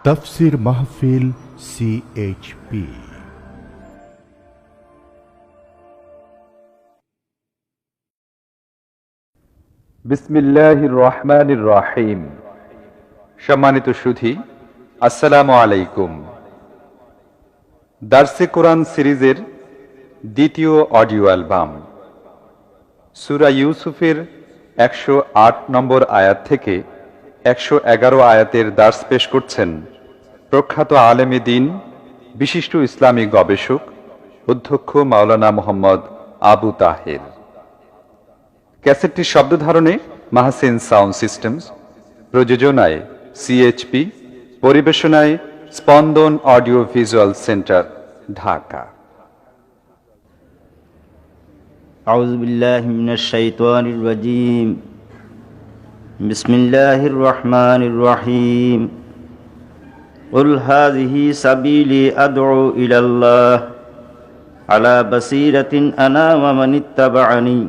তাফসীর মাহফিল CHP। বিসমিল্লাহির রহমানির রহিম। সম্মানিত সুধী, আসসালামু আলাইকুম। দারসে কোরআন সিরিজের দ্বিতীয় অডিও অ্যালবাম সূরা ইউসুফের 108 নম্বর আয়াত থেকে 111 আয়াতের দার্স পেশ করছেন প্রখ্যাত আলেমে দ্বীন, বিশিষ্ট ইসলামী গবেষক, অধ্যক্ষ মাওলানা মোহাম্মদ আবু তাহের। ক্যাসেটটির শব্দ ধারণে মাহসিন সাউন্ড সিস্টেমস, প্রযোজনায় CHP, পরিবেশনায় স্পন্দন অডিও ভিজুয়াল সেন্টার, ঢাকা। আউযু বিল্লাহি মিনাশ শাইতানির রাজীম। বিসমিল্লাহির রহমানির রহিম। কুল হাযিহি সাবিলি আদউ ইলাল্লাহ আলা বাসীরাতিন আনা ওয়া মান ইত্তাবা'আনি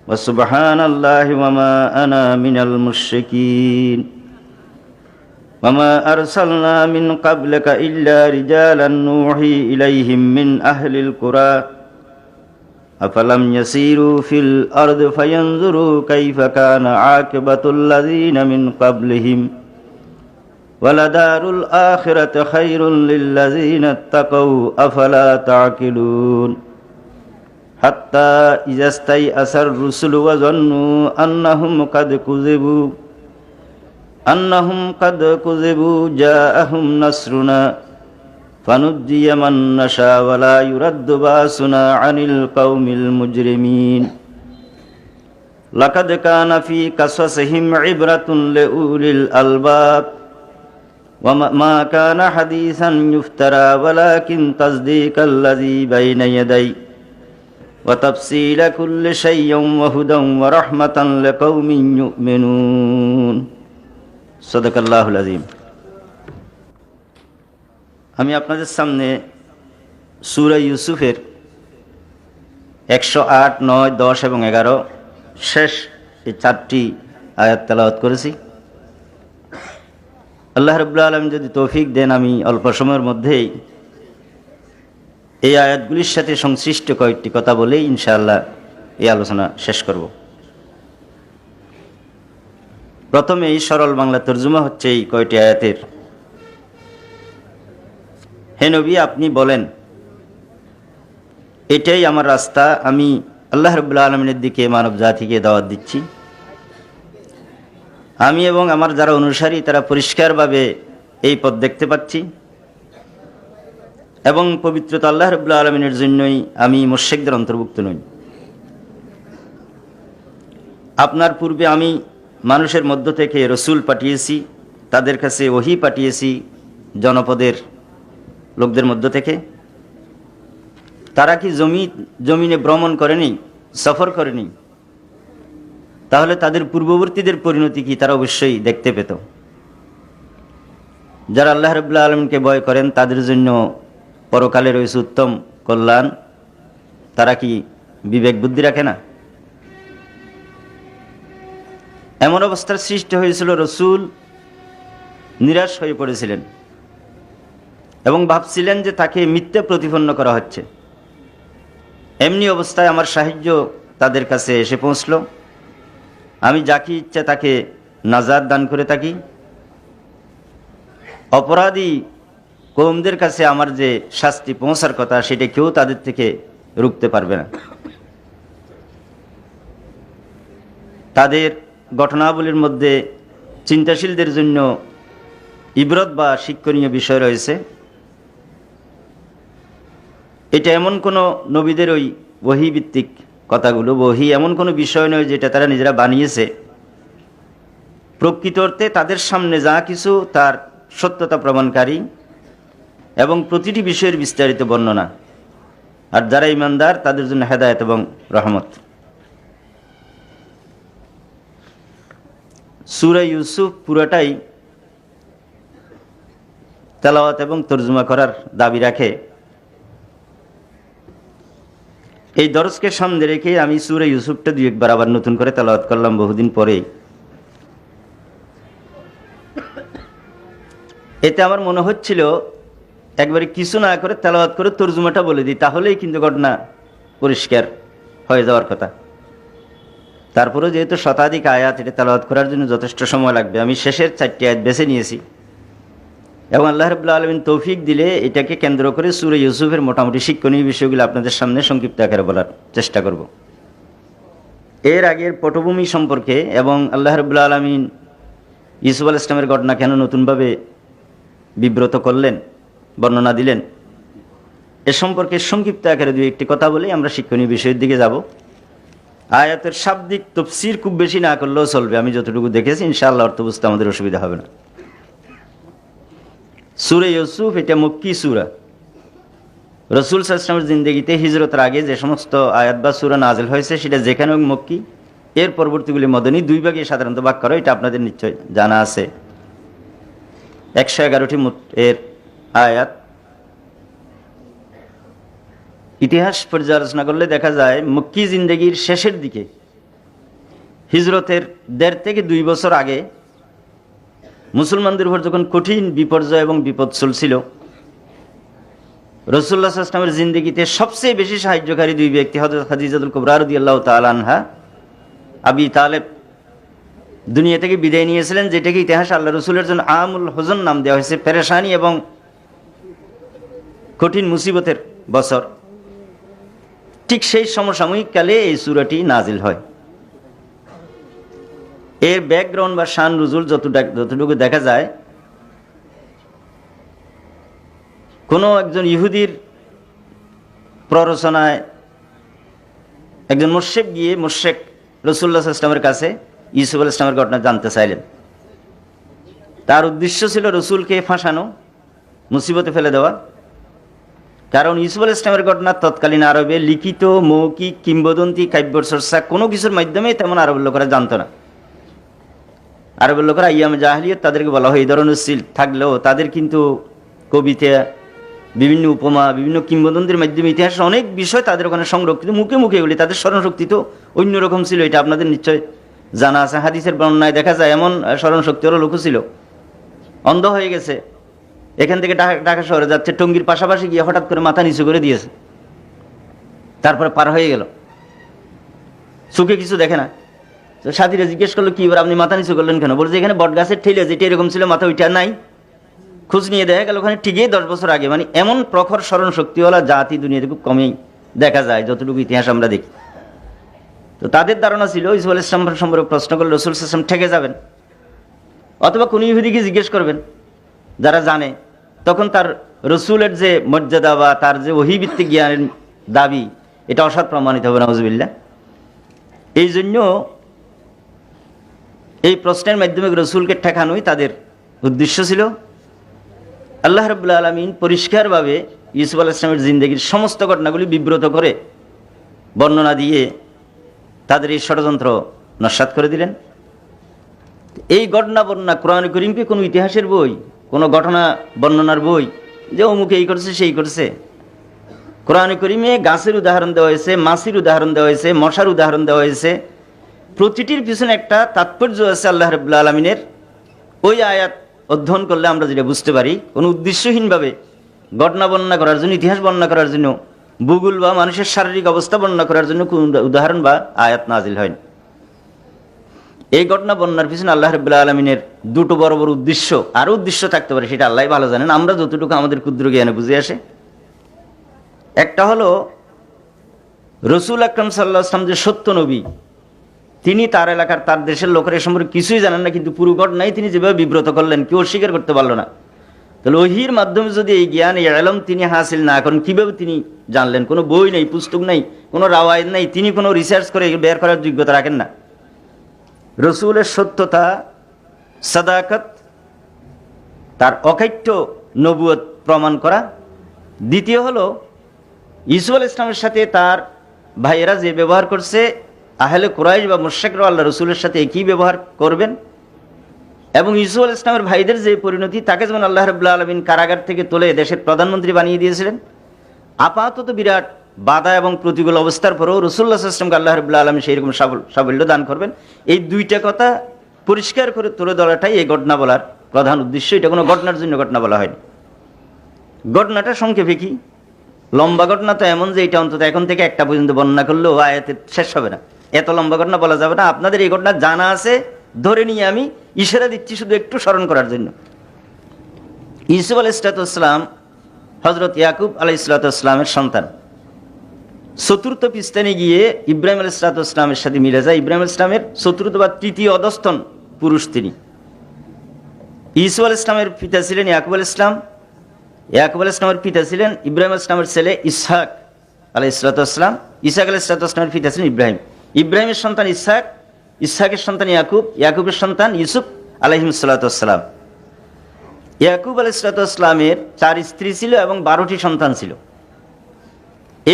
ওয়া সুবহানাল্লাহি ওয়া মা আনা মিনাল মুশরিকিন। ওয়া মা আরসালনা মিন ক্বাবলিকা ইল্লা রিজালান নূহি ইলাইহিম মিন আহলিল কুরা আফালাম ইয়াসিরু ফিল আরদি ফায়ানজুরু কাইফা কানা আকিবাতুল লাযিনা মিন ক্বাবলিহিম ওয়ালাদারুল আখিরাতি খায়রুল লিল্লাযিনা ইত্তাকাউ আফালা তা'কিলুন। হাত্তা ইযা ইসতাইআসার রুসুলু ওয়া যান্নু আন্নাহুম কাদ কুযিবু জাআহুম নাসরুনা ফানুজ্জিয়া মান নাশা ওয়া লা ইউরাদ্দু বাসুনা আনিল কওমিল মুজরিমিন। লাকাদ কানা ফি কাসাসিহিম ইবরাতুন লিউলিল আলবাব ওয়া মা কানা হাদিসান ইফতারা ওয়ালাকিন তাসদীকাল্লাযী বাইনা ইয়াদাই ওয়া তাফসীলা কুল্লি শাইইন ওয়া হুদান ওয়া রাহমাতান লিকাওমিন ইউমিনুন। সাদাকাল্লাহুল আযীম। আমি আপনাদের সামনে সূরা ইউসুফের 108, 9, 10 এবং 11 শেষ এই 4টি আয়াত তেলাওয়াত করেছি। আল্লাহ রাব্বুল আলামিন যদি তৌফিক দেন, আমি অল্প সময়ের মধ্যেই এই আয়াতগুলির সাথে সংশ্লিষ্ট কয়েকটি কথা বলেই ইনশাআল্লাহ এই আলোচনা শেষ করব। প্রথমে এই সরল বাংলা তর্জমা হচ্ছে এই কয়টি আয়াতের। হে নবী, আপনি বলেন, এটাই আমার রাস্তা, আমি আল্লাহ রাব্বুল আলামিনের দিকে মানব জাতিকে দাওয়াত দিচ্ছি। আমি এবং আমার যারা অনুসারী তারা পরিষ্কারভাবে এই পথ দেখতে পাচ্ছি এবং পবিত্রতা আল্লাহ রাব্বুল আলামিনের জন্যই আমি মুশরিকদের অন্তর্ভুক্ত নই। আপনার পূর্বে আমি মানুষের মধ্য থেকে রসুল পাঠিয়েছি, তাদের কাছে ওহী পাঠিয়েছি জনপদের লোকদের মধ্য থেকে। তারা কি জমিনে ভ্রমণ করেনি, সফর করেনি? তাহলে তাদের পূর্ববর্তীদের পরিণতি কি তারা অবশ্যই দেখতে পেত। যারা আল্লাহ রাব্বুল আলামিনকে ভয় করেন তাদের জন্য পরকালে রয়েছে উত্তম কল্যাণ। তারা কি বিবেক বুদ্ধি রাখে না? এমন অবস্থার সৃষ্টি হয়েছিল, রসুল নিরাশ হয়ে পড়েছিলেন এবং ভাবছিলেন যে তাকে মিথ্যা প্রতিপন্ন করা হচ্ছে। এমনি অবস্থায় আমার সাহায্য তাদের কাছে এসে পৌঁছল। আমি যাকে ইচ্ছা তাকে নাজাত দান করে থাকি। অপরাধী কওমদের কাছে আমার যে শাস্তি পৌঁছার কথা সেটা কেউ তাদের থেকে রুখতে পারবে না। তাদের ঘটনাবলীর মধ্যে চিন্তাশীলদের জন্য ইবরত বা শিক্ষণীয় বিষয় রয়েছে। এটা এমন কোনো নবীদের ওই ওহী ভিত্তিক কথাগুলো, ওহী এমন কোনো বিষয় নয় যেটা তারা নিজেরা বানিয়েছে। প্রকৃত অর্থে তাদের সামনে যা কিছু তার সত্যতা প্রমাণকারী এবং প্রতিটি বিষয়ের বিস্তারিত বর্ণনা। আর যারা ঈমানদার তাদের জন্য হেদায়েত এবং রহমত। সূরা ইউসুফ পুরোটাই তেলাওয়াত এবং তর্জমা করার দাবি রাখে। এই দরজকে সামনে রেখে আমি সূরা ইউসুফটা 2-1 বার আবার নতুন করে তেলাওয়াত করলাম বহুদিন পরে। এতে আমার মনে হচ্ছিল একবারে কিছু না করে তেলাওয়াত করে তর্জুমাটা বলে দিই, তাহলেই কিন্তু ঘটনা পরিষ্কার হয়ে যাওয়ার কথা। তারপরেও যেহেতু শতাধিক আয়াত, এটা তেলাওয়াত করার জন্য যথেষ্ট সময় লাগবে, আমি শেষের 4টি আয়াত বেছে নিয়েছি এবং আল্লাহ রাব্বুল আলামিন তৌফিক দিলে এটাকে কেন্দ্র করে সূরা ইউসুফের মোটামুটি শিক্ষণীয় বিষয়গুলো আপনাদের সামনে সংক্ষিপ্ত আকারে বলার চেষ্টা করব। এর আগের পটভূমি সম্পর্কে এবং আল্লাহ রাব্বুল আলামিন ইউসুফ আলাইহিস সালামের ঘটনা কেন নতুনভাবে বিব্রত করলেন, বর্ণনা দিলেন, এ সম্পর্কে সংক্ষিপ্ত আকারে 2-1টি কথা বলেই আমরা শিক্ষণীয় বিষয়ের দিকে যাব। আয়াতের শাব্দিক তাফসীর খুব বেশি না করলেও চলবে, আমি যতটুকু দেখেছি ইনশাআল্লাহ অর্থ বুঝতে আমাদের অসুবিধা হবে না। সূরা ইউসুফ এটা মক্কি সূরা। রাসূল সাল্লাল্লাহু আলাইহি ওয়াসাল্লামের জিন্দেগিতে হিজরতের আগে যে সমস্ত আয়াত বা সূরা নাযিল হয়েছে সেটা যেখানে মক্কি, এর পরবর্তীগুলি মদনী, 2 ভাগে সাধারণত ভাগ করা, এটা আপনাদের নিশ্চয় জানা আছে। 111টি এর আয়াত। ইতিহাস পর্যালোচনা করলে দেখা যায় মক্কি জিন্দেগির শেষের দিকে, হিজরতের 1.5 থেকে 2 বছর আগে মুসলমানদের উপর যখন কঠিন বিপর্যয় এবং বিপদ চলছিল, রাসূলুল্লাহ সাল্লাল্লাহু আলাইহি ওয়াসাল্লামের জিন্দেগিতে সবচেয়ে বেশি সাহায্যকারী 2 ব্যক্তি হযরত খাদিজাতুল কুবরা রাদিয়াল্লাহু তাআলা আনহা, আবি তালেব দুনিয়া থেকে বিদায় নিয়েছিলেন, যেটাকে ইতিহাস আল্লাহ রসুলের জন্য আমুল হুজন নাম দেওয়া হয়েছে, পেরেশানি এবং কঠিন মুসিবতের বছর। ঠিক সেই সমসাময়িক কালে এই সূরাটি নাজিল হয়। এর ব্যাকগ্রাউন্ড বা শান রুজুল যতটুকু দেখা যায়, কোনো একজন ইহুদির প্ররোচনায় একজন মুশরিক গিয়ে মুশরিক রাসূলুল্লাহ সাল্লাল্লাহু আলাইহি ওয়াসাল্লামের কাছে ইউসুফ আলাইহিস সালামের ঘটনা জানতে চাইলেন। তার উদ্দেশ্য ছিল রসুলকে ফাঁসানো, মুসিবতে ফেলে দেওয়া। কারণ ইউসুফ আলাইহিস সালামের ঘটনা তৎকালীন আরবে লিখিত, মৌখিক, কিংবদন্তি, কাব্যচর্চা কোনো কিছুর মাধ্যমে তেমন আরবের লোকেরা জানতো না। আরবের লোকেরা ইয়ামে জাহেলিয়ত তাদেরকে বলা হয়, এই ধরনের সিল থাকলেও তাদের কিন্তু কবিতা, বিভিন্ন উপমা, বিভিন্ন কিংবদন্তির মাধ্যমে ইতিহাসের অনেক বিষয় তাদের ওখানে সংরক্ষিত, মুখে মুখে এগুলি। তাদের স্মরণশক্তি তো অন্যরকম ছিল, এটা আপনাদের নিশ্চয় জানা আছে। হাদিসের বর্ণনায় দেখা যায় এমন স্মরণশক্তিরও লোক ছিল, অন্ধ হয়ে গেছে, এখান থেকে ঢাকা শহরে যাচ্ছে, টঙ্গীর পাশাপাশি গিয়ে হঠাৎ করে মাথা নিচু করে দিয়েছে, তারপরে পার হয়ে গেল, চোখে কিছু দেখে না। তো সাথীরা জিজ্ঞেস করলো, কি এবার আপনি মাথা নিচু করলেন কেন? বলছে এখানে বট গাছের ঠেলে যেটা এরকম ছিল, মাথা ওইটা নাই। খোঁজ নিয়ে দেখা গেল ওখানে ঠিকই 10 বছর আগে। মানে এমন প্রখর স্মরণ শক্তিওয়ালা জাতি দুনিয়াতে খুব কমই দেখা যায়, যতটুকু ইতিহাস আমরা দেখি। তো তাদের ধারণা ছিল ইউসুফ আলাইহিস সালাম সম্পর্কে প্রশ্ন করলে রাসূল সাল্লাল্লাহু আলাইহি ওয়াসাল্লাম ঠেকে যাবেন, অথবা কোন ইহুদিকে জিজ্ঞেস করবেন যারা জানে। তখন তার রসুলের যে মর্যাদা বা তার যে ওহীভিত্তিক জ্ঞানের দাবি, এটা অসৎ প্রমাণিত হবে, নাউযুবিল্লাহ। এই জন্য এই প্রশ্নের মাধ্যমে রসুলকে ঠেকানোই তাদের উদ্দেশ্য ছিল। আল্লাহ রাব্বুল আলামিন পরিষ্কারভাবে ইউসুফ আলাইহিস সালামের জিন্দেগির সমস্ত ঘটনাগুলি বিব্রত করে বর্ণনা দিয়ে তাদের এই ষড়যন্ত্র নস্যাৎ করে দিলেন। এই ঘটনা বর্ণনা কোরআনে কারীমকে কোনো ইতিহাসের বই, কোনো ঘটনা বর্ণনার বই যে অমুক এই করছে সেই করছে, কোরআনে কারীমে গাছের উদাহরণ দেওয়া হয়েছে, মাছির উদাহরণ দেওয়া হয়েছে, মশার উদাহরণ দেওয়া হয়েছে। প্রতিটির পিছনে একটা তাৎপর্য আছে আল্লাহ রাব্বুল আলামিনের। ওই আয়াত অধ্যয়ন করলে আমরা যেটা বুঝতে পারি, কোনো উদ্দেশ্যহীনভাবে ঘটনা বর্ণনা করার জন্য, ইতিহাস বর্ণনা করার জন্য, ভূগোল বা মানুষের শারীরিক অবস্থা বর্ণনা করার জন্য কোন উদাহরণ বা আয়াত নাজিল হয়নি। এই ঘটনা বর্ণনার পিছনে আল্লাহ রাব্বুল আলামিনের 2টো বড় বড় উদ্দেশ্য, আরও উদ্দেশ্য থাকতে পারে, সেটা আল্লাহই ভালো জানেন, আমরা যতটুকু আমাদের ক্ষুদ্র জ্ঞানে বুঝে আসে। একটা হলো রসুল আকরাম সাল্লাল্লাহু আলাইহি ওয়াসাল্লাম যে সত্য নবী, তিনি তার এলাকার, তার দেশের লোকের এ সম্পর্কে কিছুই জানেন না, কিন্তু পুরো ঘটনাই তিনি যেভাবে বিব্রত করলেন, কেউ অস্বীকার করতে পারলো না। তাহলে ওহীর মাধ্যমে যদি এই জ্ঞান, এই ইলম তিনি হাসিল না করেন, কিভাবে তিনি জানলেন? কোনো বই নেই, পুস্তক নেই, কোনো রাওয়ায়াত নেই, তিনি কোনো রিসার্চ করে বের করার যোগ্যতা রাখেন না। রসুলের সত্যতা, সাদাকাত, তার অকাট্য নবুয়ত প্রমাণ করা। দ্বিতীয় হলো ইউসুফ আলাইহিস সালামের সাথে তার ভাইয়েরা যে ব্যবহার করছে, আহলে কুরাইশ বা মুশরিকরা আল্লাহ রসুলের সাথে একই ব্যবহার করবেন। এবং ইউসুফ আলাইহিস সালামের ভাইদের যে পরিণতি, তাকে যেমন আল্লাহ রাব্বুল আলামিন কারাগার থেকে তুলে দেশের প্রধানমন্ত্রী বানিয়ে দিয়েছিলেন, আপাতত বিরাট বাধা এবং প্রতিকূল অবস্থার পরেও রাসূলুল্লাহ সাল্লাল্লাহু আলাইহি ওয়াসাল্লামকে আল্লাহ রাব্বুল আলামিন সেইরকম সাফল্য দান করবেন। এই 2টা কথা পরিষ্কার করে তুলে ধরাটাই এই ঘটনা বলার প্রধান উদ্দেশ্য। এটা কোনো ঘটনার জন্য ঘটনা বলা হয়নি। ঘটনাটা সংক্ষেপে কি, লম্বা ঘটনা তো এমন যে এটা অন্তত এখন থেকে একটা পর্যন্ত বর্ণনা করলেও আয়াতে শেষ হবে না, এত লম্বা ঘটনা বলা যাবে না। আপনাদের এই ঘটনা জানা আছে ধরে নিয়ে আমি ইশারা দিচ্ছি শুধু একটু স্মরণ করার জন্য। ইউসুফ আলাইহিসসালাম হযরত ইয়াকুব আলাইহিসসালামের সন্তান। চতুর্থ পৃষ্ঠানে গিয়ে ইব্রাহিম আলাইহিসসালামের সাথে মিলে যায়। ইব্রাহিম আলাইহিসসালামের চতুর্থ বা তৃতীয় অধস্তন পুরুষ তিনি। ইউসুফ আলাইহিসসালামের পিতা ছিলেন ইয়াকুব আলাইহিসসালাম, ইয়াকুব আলাইহিসসালামের পিতা ছিলেন ইব্রাহিম আলাইহিসসালামের ছেলে ইসহাক আলাইহিসসালাম, ইসহাক আলাইহিসসালামের পিতা ছিলেন ইব্রাহিম, ইব্রাহিমের সন্তান ইসহাক, ইসহাকের সন্তান ইয়াকুব, ইয়াকুবের সন্তান ইউসুফ আলাইহিসসালাম। ইয়াকুব আলাইহিসসালামের 4 স্ত্রী ছিল এবং 12টি সন্তান ছিল।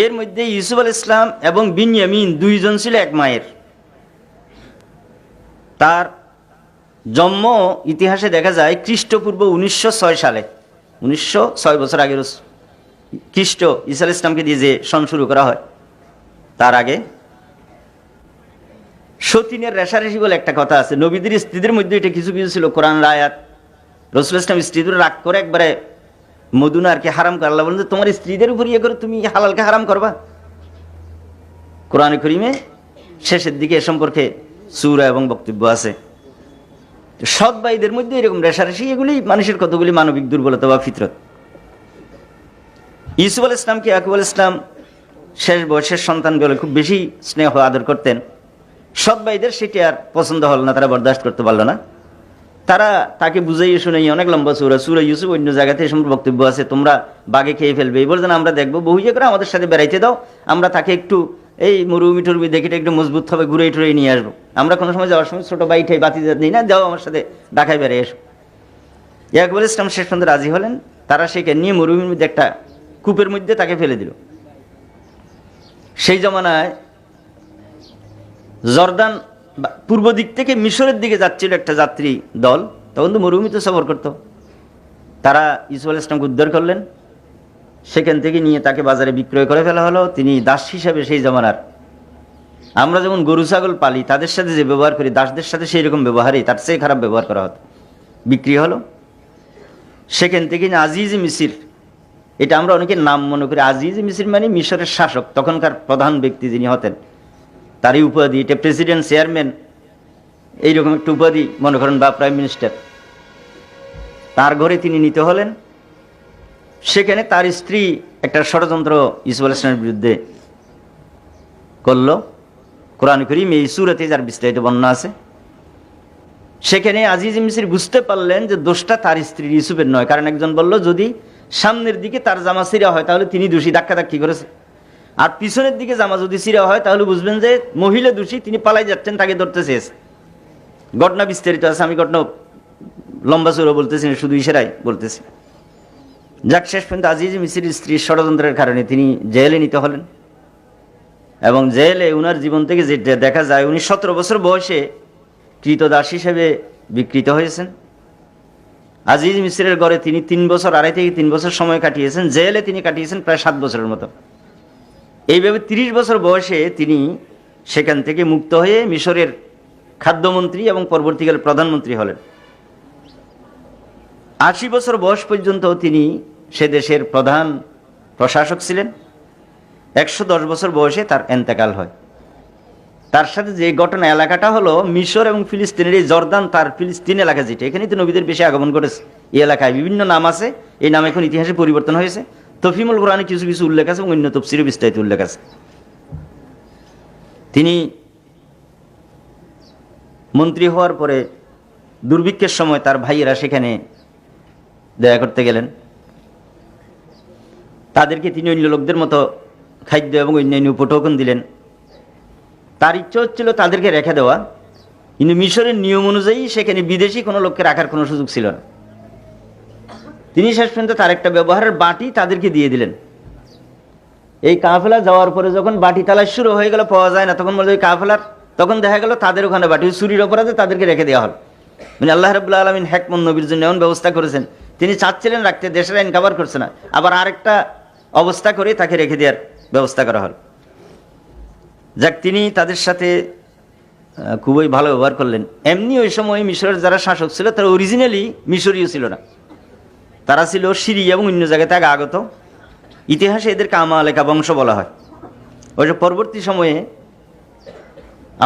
এর মধ্যে ইউসুফ আলাইহিসসালাম এবং বিনয়ামিন দুইজন ছিল এক মায়ের। তার জন্ম ইতিহাসে দেখা যায় খ্রিস্টপূর্ব 1906 সালে, 1906 বছর আগের খ্রিস্ট ঈসা আলাইহিস সালামকে দিয়ে যে সন শুরু করা হয় তার আগে। সতীনের রেশারেশি বলে একটা কথা আছে, নবীদের স্ত্রীদের মধ্যে এটা কিছু কিছু ছিল কোরআনের আয়াত। রাসূল ইসলাম স্ত্রীদের রাগ করে একবারে মদুনা আর কি হারাম করে। আল্লাহ বলেন যে তোমার স্ত্রীদের উপর ইয়ে করে তুমি হালালকে হারাম করবা। কোরআনে কারীমে শেষের দিকে এ সম্পর্কে সূরা এবং বক্তব্য আছে। সৎ ভাইদের মধ্যে এরকম রেশারেশি, এগুলি মানুষের কতগুলি মানবিক দুর্বলতা বা ফিতরত। ইউসুফ আলাইহিস সালামকে ইয়াকুব আলাইহিস সালাম শেষ বয়সের সন্তান বলে খুব বেশি স্নেহ আদর করতেন। সৎ ভাইদের সেটি আর পছন্দ হল না, তারা বরদাস্ত করতে পারলো না। তারা তাকে বুঝাইয়ে শুনাই অনেক লম্বা সূরা ইউসুফ, অন্য জায়গাতে এই সম্পর্কে বক্তব্য আছে, তোমরা বাঘে খেয়ে ফেলবে, এই বলছেন আমরা দেখবো, বহু ইয়ে করে আমাদের সাথে বেড়াইতে দাও, আমরা তাকে একটু এই মরুভূমি টরুমি দেখে একটু মজবুত হবে ঘুরে টুরে নিয়ে আসবো, আমরা কোনো সময় যাওয়ার সময় ছোটো বাইঠাই বাতি নিই না, যাও আমার সাথে ঢাকায় বেড়ে এসো। ইয়াকুব আলাইহিস সালাম শেষ পর্যন্ত রাজি হলেন। তারা সেকে নিয়ে মরুভূমির মধ্যে একটা কূপের মধ্যে তাকে ফেলে দিল। সেই জমানায় জর্দান পূর্ব দিক থেকে মিশরের দিকে যাচ্ছিল একটা যাত্রী দল, তখন তো মরুভূমিতে সফর করতো। তারা ইউসুফ আলাইহিস সালামকে উদ্ধার করলেন, সেখান থেকে নিয়ে তাকে বাজারে বিক্রয় করে ফেলা হলো। তিনি দাস হিসাবে, সেই জমানার আমরা যেমন গরু ছাগল পালি তাদের সাথে যে ব্যবহার করি, দাসদের সাথে সেই রকম ব্যবহারই, তার চেয়ে খারাপ ব্যবহার করা হতো, বিক্রি হলো। সেখান থেকে আজিজ মিসির, এটা আমরা অনেকে নাম মনে করি, আজিজ মিসির মানে মিশরের শাসক, তখনকার প্রধান ব্যক্তি যিনি হতেন তারই উপাধি, এটা প্রেসিডেন্ট, চেয়ারম্যান, এইরকম একটা উপাধি মনে করেন, বা প্রাইম মিনিস্টার। তার ঘরে তিনি নিতে হলেন। সেখানে তার স্ত্রী একটা ষড়যন্ত্র ইউসুফ আলাইহিস সালামের বিরুদ্ধে করলো। কোরআন কারীম এই সূরাতে যার বিস্তারিত বর্ণনা আছে। সেখানে আজিজ মিসির বুঝতে পারলেন যে দোষটা তার স্ত্রী ইউসুফের নয়, কারণ একজন বলল যদি সামনের দিকে তার জামা ছিঁড়া হয় তাহলে তিনি দোষী, ধাক্কাধাক্কি করেছে, আর পিছনের দিকে জামা যদি ছিঁড়া হয় তাহলে বুঝবেন যে মহিলা দোষী, তিনি পালাই যাচ্ছেন, তাকে ধরতে চেয়েছে। ঘটনা বিস্তারিত আছে, আমি ঘটনা লম্বা চৌড়া বলতেছি না, শুধু ইশারায় বলতেছি। যাক, শেষ পর্যন্ত আজিজ মিসির স্ত্রীর ষড়যন্ত্রের কারণে তিনি জেলে নিতে হলেন। এবং জেলে উনার জীবন থেকে যেটা দেখা যায়, উনি 17 বছর বয়সে কৃতদাস হিসেবে বিকৃত হয়েছেন। আজিজ মিসিরের ঘরে তিনি 3 বছর, 2.5 থেকে 3 বছর সময় কাটিয়েছেন। জেলে তিনি কাটিয়েছেন প্রায় 7 বছরের মতো। এইভাবে 30 বছর বয়সে তিনি সেখান থেকে মুক্ত হয়ে মিশরের খাদ্যমন্ত্রী এবং পরবর্তীকালে প্রধানমন্ত্রী হলেন। 80 বছর বয়স পর্যন্ত তিনি সে দেশের প্রধান প্রশাসক ছিলেন। 110 বছর বয়সে তার এন্তেকাল হয়। তার সাথে যে ঘটনা, এলাকাটা হলো মিশর এবং ফিলিস্তিনের এই জর্দান, তার ফিলিস্তিন এলাকা যেটা, এখানে তো নবীদের বেশি আগমন করেছে। এই এলাকায় বিভিন্ন নাম আছে, এই নাম এখন ইতিহাসে পরিবর্তন হয়েছে। তফিমুল কোরআনে কিছু কিছু উল্লেখ আছে এবং অন্য তফসিরে বিস্তারিত উল্লেখ আছে। তিনি মন্ত্রী হওয়ার পরে দুর্ভিক্ষের সময় তার ভাইয়েরা সেখানে দেখা করতে গেলেন। তাদেরকে তিনি অন্য লোকদের মতো খাদ্য এবং অন্যান্য উপটোকন দিলেন। তার ইচ্ছা হচ্ছিল তাদেরকে রেখে দেওয়া, কিন্তু মিশরের নিয়ম অনুযায়ী সেখানে বিদেশি কোনো লোককে রাখার কোনো সুযোগ ছিল না। তিনি শেষ পর্যন্ত তার একটা ব্যবহারের বাটি তাদেরকে দিয়ে দিলেন। এই কাফেলা যাওয়ার পরে যখন বাটি তালাশ শুরু হয়ে গেল, পাওয়া যায় না, তখন বলল ওই কাফেলার, তখন দেখা গেল তাদের ওখানে বাটি, চুরির অপরাধে তাদেরকে রেখে দেওয়া হল। মানে আল্লাহ রাব্বুল আলামিন হেকমত নবীর জন্য এমন ব্যবস্থা করেছেন, তিনি চাচ্ছিলেন রাখতে, দেশের আইন কভার করছে না, আবার আরেকটা অবস্থা করে তাকে রেখে দেওয়ার ব্যবস্থা করা হল। যাক, তিনি তাদের সাথে খুবই ভালো ব্যবহার করলেন। এমনি ওই সময় মিশরের যারা শাসক ছিল তারা অরিজিনালি মিশরীয় ছিল না, তারা ছিল সিরিয়া এবং অন্য জায়গা থেকে আগত। ইতিহাসে এদেরকে আমালেকা বংশ বলা হয়। ওই পরবর্তী সময়ে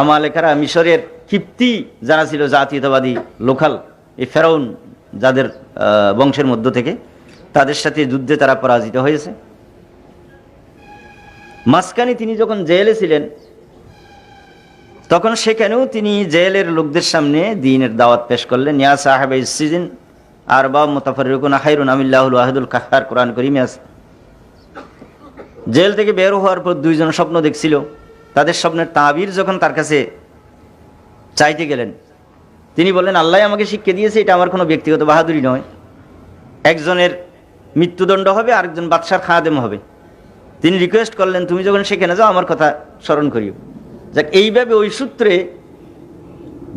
আমালেকারা মিশরের কিপ্তি যারা ছিল জাতীয়তাবাদী লোকাল, এই ফেরাউন যাদের বংশের মধ্য থেকে, তাদের সাথে যুদ্ধে তারা পরাজিত হয়েছে। মাঝখানে তিনি যখন জেলে ছিলেন তখন সেখানেও তিনি জেলের লোকদের সামনে দ্বীনের দাওয়াত পেশ করলেন। ইয়া সাহেবে সিজিন আরবাব মুতাফাররিকুন খায়রুন আমিল্লাহুল ওয়াহিদুল কাহ্হার, কোরআন কারীমে আছে। জেল থেকে বের হওয়ার পর দুইজন স্বপ্ন দেখছিল। তাদের স্বপ্নের তাবির যখন তার কাছে চাইতে গেলেন, তিনি বললেন, আল্লাহ আমাকে শিক্ষা দিয়েছে, এটা আমার কোনো ব্যক্তিগত বাহাদুরি নয়। একজনের মৃত্যুদণ্ড হবে, আরেকজন বাদশার খাদেম হবে। তিনি রিকোয়েস্ট করলেন, তুমি যখন সেখানে যাও আমার কথা স্মরণ করিও। যাক, এইভাবে ওই সূত্রে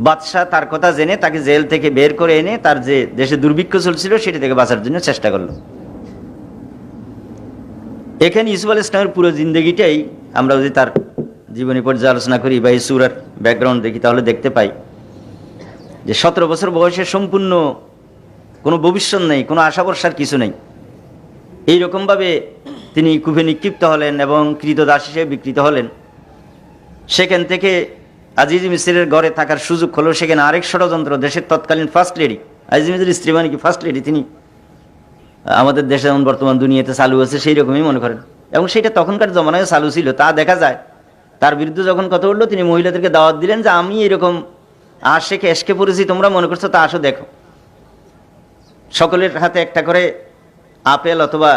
বাদশাহ তার কথা জেনে তাকে জেল থেকে বের করে এনে তার যে দেশে দুর্ভিক্ষ চলছিল সেটা থেকে বাঁচার জন্য চেষ্টা করলো। এখানে ইউসুফ আলাইহিস ইসলামের পুরো জিন্দগিটাই আমরা যদি তার জীবনী পর্যালোচনা করি বা এই সূরার ব্যাকগ্রাউন্ড দেখি, তাহলে দেখতে পাই যে 17 বছর বয়সে সম্পূর্ণ কোনো ভবিষ্যৎ নেই, কোনো আশা ভরসার কিছু নেই। এইরকমভাবে তিনি কূপে নিক্ষিপ্ত হলেন এবং কৃতদাস হিসেবে বিকৃত হলেন। সেখান থেকে আজিজ মিসরের ঘরে থাকার সুযোগ হলো। সেখানে আরেক ষড়যন্ত্র, দেশের তৎকালীন ফার্স্ট লেডি, আজিজ মিসরের স্ত্রী মানে কি ফার্স্ট লেডি, তিনি আমাদের দেশে যেমন বর্তমান দুনিয়াতে চালু আছে সেই রকমই মনে করেন, এবং সেটা তখনকার জমানায় চালু ছিল, তা দেখা যায়। তার বিরুদ্ধে যখন কথা উঠলো, তিনি মহিলাদেরকে দাওয়াত দিলেন যে আমি এরকম আশেকে এসকে পড়েছি, তোমরা মনে করছো তা আসো দেখো। সকলের হাতে একটা করে আপেল অথবা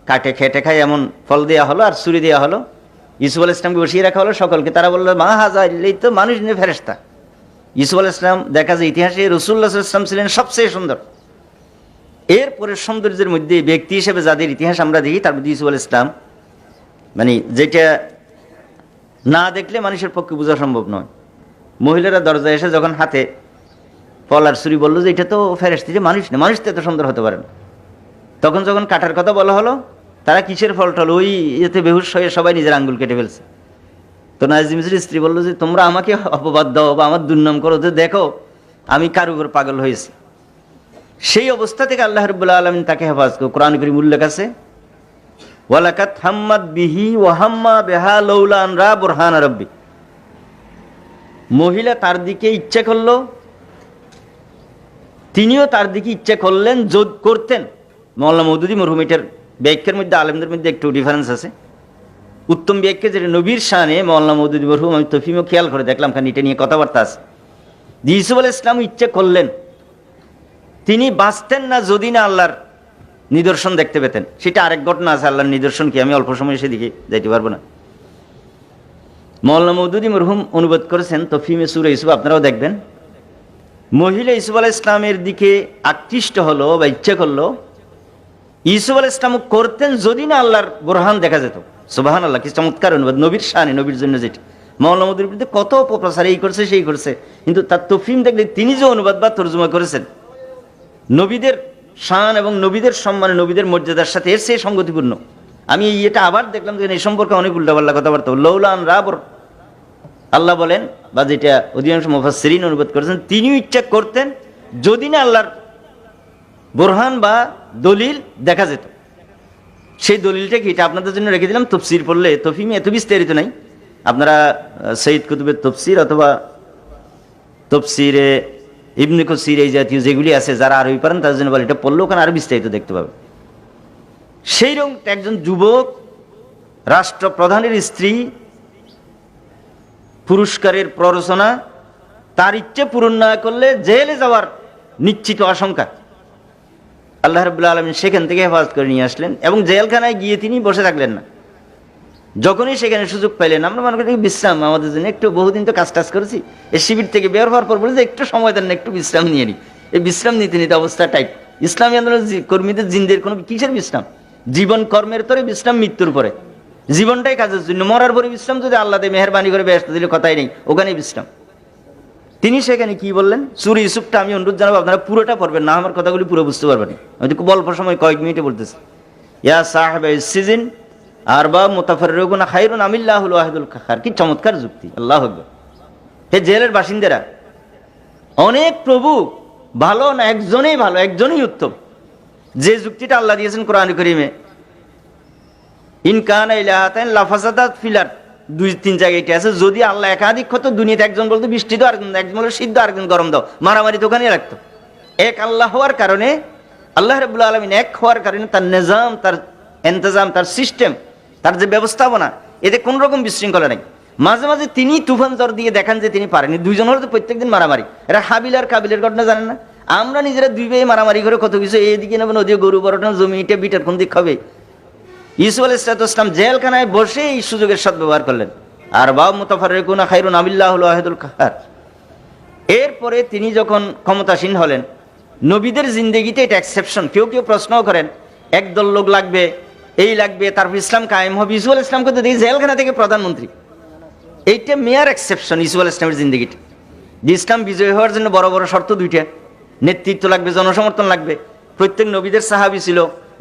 কাটে খেটে খায় এমন ফল দেওয়া হলো আর ছুরি দেওয়া হলো। ইউসুফ আলাইহিস ইসলামকে বসিয়ে রাখা হলো সকলকে। তারা বললো, মা হাজা, এই তো মানুষ নিয়ে ফেরেশতা। ইউসুফ আলাইহিস ইসলাম দেখা যায় ইতিহাসে রাসূলুল্লাহ সাল্লাল্লাহু আলাইহি ওয়াসাল্লাম ছিলেন সবচেয়ে সুন্দর। এরপরে সৌন্দর্যের মধ্যে ব্যক্তি হিসেবে যাদের ইতিহাস আমরা দেখি, তার মধ্যে ইউসুফ আলাইহিস ইসলাম, মানে যেটা না দেখলে মানুষের পক্ষে বোঝা সম্ভব নয়। মহিলারা দরজায় এসে যখন হাতে ফল আর ছুরি বললো যে এটা তো ফেরেশতা, যে মানুষ না, মানুষ তো এত সুন্দর হতে পারে না। তখন যখন কাটার কথা বলা হলো, তারা কিসের ফল টল, ওই এতে বেহুশ হয়ে সবাই নিজের আঙ্গুল কেটে ফেলছে। তো আজিজ মিসরের স্ত্রী বললো যে তোমরা আমাকে অপবাদ দাও বা আমার দুর্নাম করো, যে দেখো আমি কার উপর পাগল হয়েছি। সেই অবস্থা থেকে আল্লাহ রাব্বুল আলামিন তাকে হেফাজত করে। কোরআন কারীমে উল্লেখ আছে, ওয়ালাকাত হাম্মাদ বিহি ওয়া হাম্মা বিহা লাউলা আন রা বুরহান রাব্বি। মহিলা তার দিকে ইচ্ছা করলো, তিনিও তার দিকে ইচ্ছা করলেন, করতেন। মাওলানা মওদুদী মরহুম এটার ব্যাখ্যার মধ্যে আলেমদের মধ্যে একটু ডিফারেন্স আছে। উত্তম ব্যাখ্যা যেটা নবীর শানে, মাওলানা মওদুদী মরহুম, আমি তফিমও খেয়াল করে দেখলাম, কারণ এটা নিয়ে কথাবার্তা আছে। ইউসুফ আলাইহিস ইসলাম ইচ্ছা করলেন, তিনি বাঁচতেন না যদি না আল্লাহর নিদর্শন দেখতে পেতেন। সেটা আরেক ঘটনা আছে, আল্লাহর নিদর্শন কি আমি অল্প সময় সেদিকে যাইতে পারবো না। মাওলানা মওদুদী মরহুম অনুবাদ করেছেন তফিমে সূরা ইউসুফ, আপনারাও দেখবেন। মহিলা ইউসুফ আলাইহিস ইসলামের দিকে আকৃষ্ট হলো বা ইচ্ছা করলো, ইউসুফ আলাইহিস ইসলাম করতেন যদি না আল্লাহর বুরহান দেখা যেত। সুবহানাল্লাহ, কি চমৎকার অনুবাদ, নবীর শানে, নবীর জন্য যেটা। মাওলানা মওদুদীর বিরুদ্ধে কত অপপ্রচার, এই করছে সেই করছে, কিন্তু তার তফিম দেখলে তিনি যে অনুবাদ বা তর্জমা করেছেন, নবীদের শান এবং নবীদের সম্মানে, নবীদের মর্যাদার সাথে এর সেই সঙ্গতিপূর্ণ। আমি এটা আবার দেখলাম যে এই সম্পর্কে অনেক উল্টাপাল্টা কথাবার্তা। লাউলা আন রাবর, আল্লাহ বলেন, বা যেটা অধিকাংশ মুফাসসিরিন অনুবাদ করেছেন, তিনিও ইচ্ছা করতেন যদি না আল্লাহর বুরহান বা দলিল দেখা যেত। সেই দলিলটা কি, এটা আপনাদের জন্য রেখে দিলাম। তফসির পড়লে তফিমে এত বিস্তারিত নাই, আপনারা সৈয়দ কুতুবের তফসির অথবা তফসিরে ইবনে কাসির এই জাতীয় যেগুলি আছে, যারা আরবি পারেন তাদের জন্য বলে এটা পড়লেও ওখানে আরো বিস্তারিত দেখতে পাবে। সেই রকম একজন যুবক, রাষ্ট্রপ্রধানের স্ত্রী, পুরস্কারের প্ররোচনা, তার ইচ্ছে পূরণ না করলে জেলে যাওয়ার নিশ্চিত আশঙ্কা। আল্লাহ রাব্বুল আলামিন সেখান থেকে হেফাজত করে নিয়ে আসলেন এবং জেলখানায় গিয়ে তিনি বসে থাকলেন না। যখনই সেখানে সুযোগ পাইলেন, আমরা মনে করি বিশ্রাম আমাদের জন্য, একটু বহুদিন তো কাজ টাজ করেছি, এই শিবির থেকে বের হওয়ার পর বলে যে একটু সময় দেন না, একটু বিশ্রাম নিয়ে নিই। এই বিশ্রাম নিতে নিতে অবস্থা টাইট। ইসলামী আন্দোলন কর্মীদের জিন্দের কোনো কিসের বিশ্রাম? জীবন কর্মের তরে বিশ্রাম, মৃত্যুর পরে। জীবনটাই কাজের জন্য, মরার পরে বিশ্রাম যদি আল্লাহ দে মেহেরবানি করে ব্যস্ত দিলে কথাই নেই, ওখানেই বিশ্রাম। তিনি সেখানে কি বললেন, সূরা ইউসুফটা আমি অনুরোধ জানাবো আপনারা পুরোটা পড়বেন না, আমার কথাগুলি পুরো বুঝতে পারবেন। আমি তো খুব অল্প সময় কয়েক মিনিটে বলতেছি। ইয়া সাহেবে সিজিন আরবাব মুতাফাররিকুন খায়রুন আমিল্লাহুল ওয়াহিদুল কাহ্হার। কি চমৎকার যুক্তি, আল্লাহু আকবার। হে জেলের বাসিন্দারা, অনেক প্রভু ভালো না, একজনেই ভালো, একজনই উত্তম। যে যুক্তিটা আল্লাহ দিয়েছেন কোরআন কারীমে, ইনকান ইলাহাতাইন লাফাসাদাত ফিলার, 2-3 জায়গায় এটা আছে, যদি আল্লাহ একাধিক হতো দুনিয়াতে একজন বলতো বৃষ্টি দাও, একজন বলতো সিদ্ধ, আরেকজন গরম দাও, মারামারি তো ওখানেই রাখতো। এক আল্লাহ হওয়ার কারণে, আল্লাহ রাব্বুল আলামিন এক হওয়ার কারণে তার নিজাম, তার ইন্তজাম, তার সিস্টেম, তার যে ব্যবস্থাপনা, এতে কোন রকম বিশৃঙ্খলা নেই। মাঝে মাঝে তিনি তুফান জ্বর দিয়ে দেখান যে তিনি পারেনি। দুইজন হলে তো প্রত্যেকদিন মারামারি। এরা হাবিল আর কাবিলের ঘটনা জানেন না? আমরা নিজেরা দুই ভাই মারামারি করে কত কিছু, এইদিকে নেবেন, ওদিকে গরু বড়টা, জমি ইটে বিটার কোন দিক খাবে। ইসু আলাইহিস সালাম জেলখানায় বসে এই সুযোগের সদ্ব্যবহার করলেন। আর বাউ মুতাফাররিকুনা খায়রুন আমিল্লাহুল ওয়াহিদুল কাহ্হার। এরপরে তিনি যখন ক্ষমতাসীন হলেন, নবীদের জিন্দেগিতে এটা এক্সেপশন। কেউ কেউ প্রশ্নও করেন একদল লোক লাগবে, এই লাগবে, তারপর ইসলাম কায়েম হবে। ইসু আলাইহিস সালামকে তো দেখি জেলখানা থেকে প্রধানমন্ত্রী। এইটা মেয়ার এক্সেপশন ইসু আলাইহিস সালামের জিন্দেগিটা। যে ইসলাম বিজয় হওয়ার জন্য বড় বড় শর্ত দুইটা, নেতৃত্ব লাগবে, জনসমর্থন লাগবে। প্রত্যেক নবীদের সাহাবী ছিল,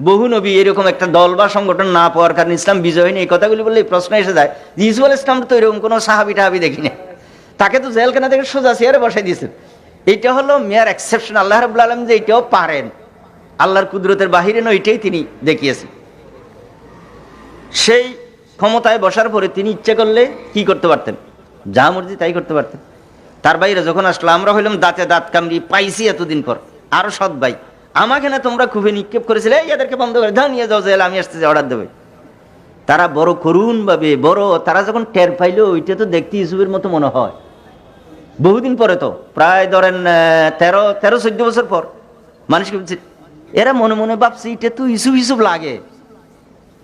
বহু নবী এরকম একটা দল বা সংগঠন না পাওয়ার কারণে ইসলাম বিজয় হয়নি। এই কথাগুলি বললে এই প্রশ্ন এসে যায় যে ইসু আলাইহিস সালাম তো এরকম কোনো সাহাবী টাহাবি দেখি না, তাকে তো জেলখানা থেকে সোজা চেয়ারে বসাই দিয়েছেন। এইটা হলো মেয়ার এক্সেপশন। আল্লাহ রাব্বুল আলামিন যে এটাও পারেন, আল্লাহর কুদরতের বাহিরে নয়, এটাই তিনি দেখিয়েছেন। সেই ক্ষমতায় বসার পরে তিনি ইচ্ছে করলে কি করতে পারতেন, যা মর্জি তাই করতে পারতেন। তার বাইরে যখন আসলো, আমরা হইলাম দাঁতে দাঁত কামড়ি, পাইছি এতদিন পর, আরো সৎ ভাই, আমাকে না তোমরা খুবই নিক্ষেপ করেছিলে, এদেরকে বন্ধ করে দাও, নিয়ে যাও জেল, আমি আসতে অর্ডার দেবে। তারা বড় করুণ ভাবে, তারা যখন টের পাইলো, ওইটা তো দেখতে ইউসুফের মতো মনে হয়। বহুদিন পরে তো, প্রায় ধরেন 13-14 বছর পর, মানুষকে বলছে, এরা মনে মনে ভাবছে এটা তো ইউসুফ লাগে।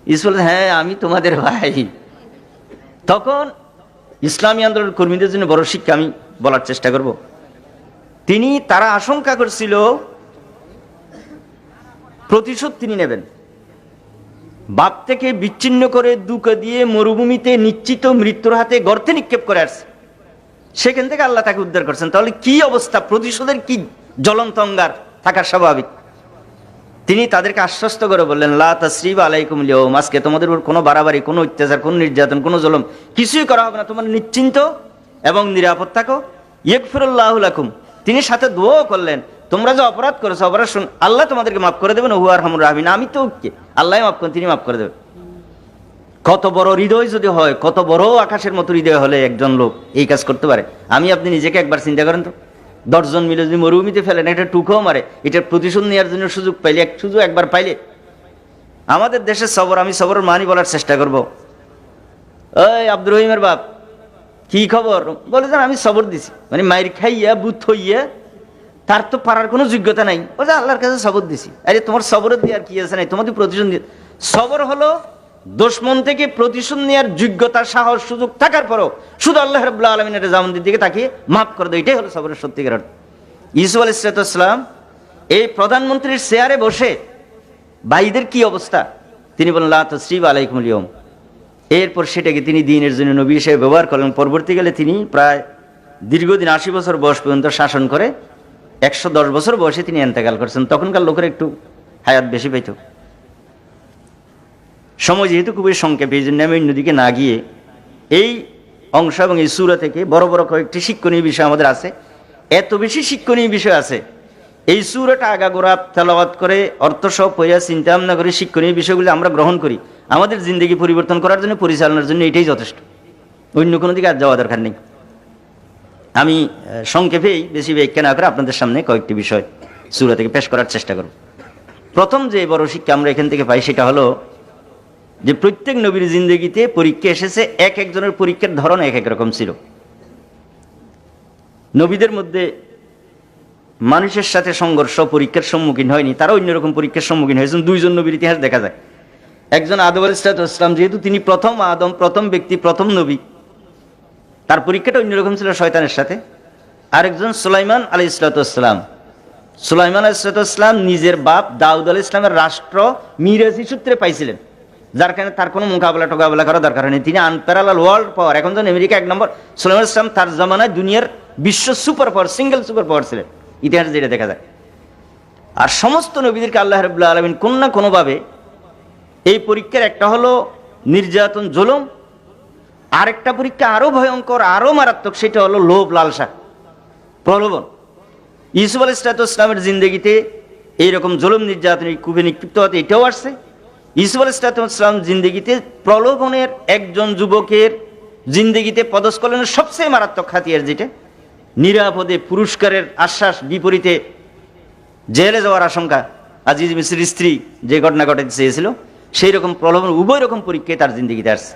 ইউসুফ বলে, হ্যাঁ আমি তোমাদের ভাই। তখন ইসলামী আন্দোলন কর্মীদের জন্য বড় শিক্ষা আমি বলার চেষ্টা করব। তারা আশঙ্কা করছিল প্রতিশোধ তিনি নেবেন। বাপ থেকে বিচ্ছিন্ন করে দুঃখ দিয়ে মরুভূমিতে নিশ্চিত মৃত্যুর হাতে গর্তে নিক্ষেপ করে আসছে, সেখান থেকে আল্লাহ তাকে উদ্ধার করছেন। তাহলে কি অবস্থা, প্রতিশোধের কি জ্বলন্ত অঙ্গার থাকার স্বাভাবিক। তিনি তাদেরকে আশ্বস্ত করে বললেন, লা তাসরিবা আলাইকুম লিয়াউম, আজকে তোমাদের উপর কোনো বাড়াবাড়ি, কোনো অত্যাচার, কোনো নির্যাতন, কোনো জুলুম কিছুই করা হবে না। তোমরা নিশ্চিন্ত এবং নিরাপদ থাকো। ইয়াগফিরুল্লাহু লাকুম, তিনি সাথে দোয়াও করলেন, তোমরা যে অপরাধ করেছো, অপরাধ আল্লাহ তোমাদেরকে মাফ করে দেবেন। ওহু আরহামুর রাহিমিন, আমি তো আল্লাহ মাফ করেন, তিনি মাফ করে দেবেন। কত বড় হৃদয় যদি হয়, কত বড় আকাশের মতো হৃদয় হলে একজন লোক এই কাজ করতে পারে। আমি আপনি নিজেকে একবার চিন্তা করেন তো, 10 জন মিলে যদি মরুভূমিতে ফেলেন, এটা টুকও মারে, এটার প্রতিশোধ নেওয়ার জন্য সুযোগ পাইলে, একবার পাইলে। আমাদের দেশের সবর, আমি সবরের মানি বলার চেষ্টা করব। ওই আব্দুর রহিমের বাপ, কি খবর? বলে যান আমি সবর দিছি, মানে মায়ের খাইয়া বুথ হইয়া, তার তো পারার কোনো যোগ্যতা নাই, বলে আল্লাহর কাছে সবর দিছি। আরে তোমার সবরের দিয়ে আর কি আছে নাই, তোমাদের প্রতিশোধ দিয়ে। সবর হলো দুশমন থেকে প্রতিশোধ নেওয়ার যোগ্যতা, সাহস, সুযোগ থাকার পরও শুধু আল্লাহ রাব্বুল আলামিনের জামানদের দিকে তাকিয়ে মাফ করে দেয়, এটাই হলো সবরের সত্যিকার অর্থ। ইউসুফ আলাইহিস সালাম এই প্রধানমন্ত্রীর চেয়ারে বসে ভাইদের কি অবস্থা, তিনি বলেন, লা তাসরিবা আলাইকুম লিয়াউম। এরপর সেটাকে তিনি দ্বীনের জন্য নবী হিসেবে ব্যবহার করলেন। পরবর্তীকালে তিনি প্রায় দীর্ঘদিন 80 বছর বয়স পর্যন্ত শাসন করে 110 বছর বয়সে তিনি ইন্তেকাল করেছেন। তখনকার লোকের একটু হায়াত বেশি পাইত। সময় যেহেতু খুবই সংক্ষেপে, এই জন্য আমি অন্যদিকে না গিয়ে এই অংশ এবং এই সূরা থেকে বড় বড় কয়েকটি শিক্ষণীয় বিষয় আমাদের আছে। এত বেশি শিক্ষণীয় বিষয় আছে, এই সূরাটা আগাগোড়া তেলাওয়াত করে অর্থসহ পড়া চিন্তা ভাবনা করে শিক্ষণীয় বিষয়গুলি আমরা গ্রহণ করি, আমাদের জিন্দগি পরিবর্তন করার জন্য, পরিচালনার জন্য এটাই যথেষ্ট। অন্য কোনো দিকে আর যাওয়া দরকার নেই। আমি সংক্ষেপেই, বেশি ব্যাখ্যা না করে আপনাদের সামনে কয়েকটি বিষয় সূরা থেকে পেশ করার চেষ্টা করব। প্রথম যে বড় শিক্ষা আমরা এখান থেকে পাই, সেটা হলো যে প্রত্যেক নবীর জিন্দগিতে পরীক্ষা এসেছে, এক একজনের পরীক্ষার ধরন এক এক রকম ছিল। নবীদের মধ্যে মানুষের সাথে সংঘর্ষ, পরীক্ষার সম্মুখীন হয়নি, তারা অন্যরকম পরীক্ষার সম্মুখীন হয়েছেন। 2 জন নবীর ইতিহাস দেখা যায়। একজন আদম আলাইহিস সালাম, যেহেতু তিনি প্রথম আদম, প্রথম ব্যক্তি, প্রথম নবী, তার পরীক্ষাটা অন্যরকম ছিল শয়তানের সাথে। আরেকজন সুলাইমান আলাইহিস সালাম। সুলাইমান আলাইহিস সালাম নিজের বাপ দাউদ আলাইহিস সালামের রাষ্ট্র মিরাজি সূত্রে পাইছিলেন, যার কারণে তার কোনো টোকাবেলা করা দরকার হয়নি। তিনি আনপ্যারালাল ওয়ার্ল্ড পাওয়ার, এখন যেন আমেরিকা 1 নম্বর, সুলাইমান আলাইহিস সালাম তার জামানায় দুনিয়ার বিশ্ব super power, single super power ছিলেন, ইতিহাসে যেটা দেখা যায়। আর সমস্ত নবীদেরকে আল্লাহ রাব্বুল আলামিন কোন না কোনোভাবে এই পরীক্ষার, একটা হলো নির্যাতন, জুলুম, আরেকটা পরীক্ষা আরো ভয়ঙ্কর, আরো মারাত্মক, সেটা হলো লোভ, লালসা, প্রলোভন। ইউসুফ আলাইহিস ইসলামের জিন্দগিতে এইরকম জুলুম নির্যাতনের কূপে নিক্ষিপ্ত হতে এটাও আসছে। ইউসুফ আলাইহিস ইসলাম জিন্দগিতে প্রলোভনের একজন যুবকের জিন্দগিতে পদস্খলনের সবচেয়ে মারাত্মক হাতিয়ার, যেটা নিরাপদে পুরস্কারের আশ্বাস বিপরীতে জেলে যাওয়ার আশঙ্কা, আজিজ মিসরির স্ত্রী যে ঘটনা ঘটাতে চেয়েছিল, সেই রকম প্রলোভন উভয় রকম পরীক্ষায় তার জিন্দগিতে আসছে।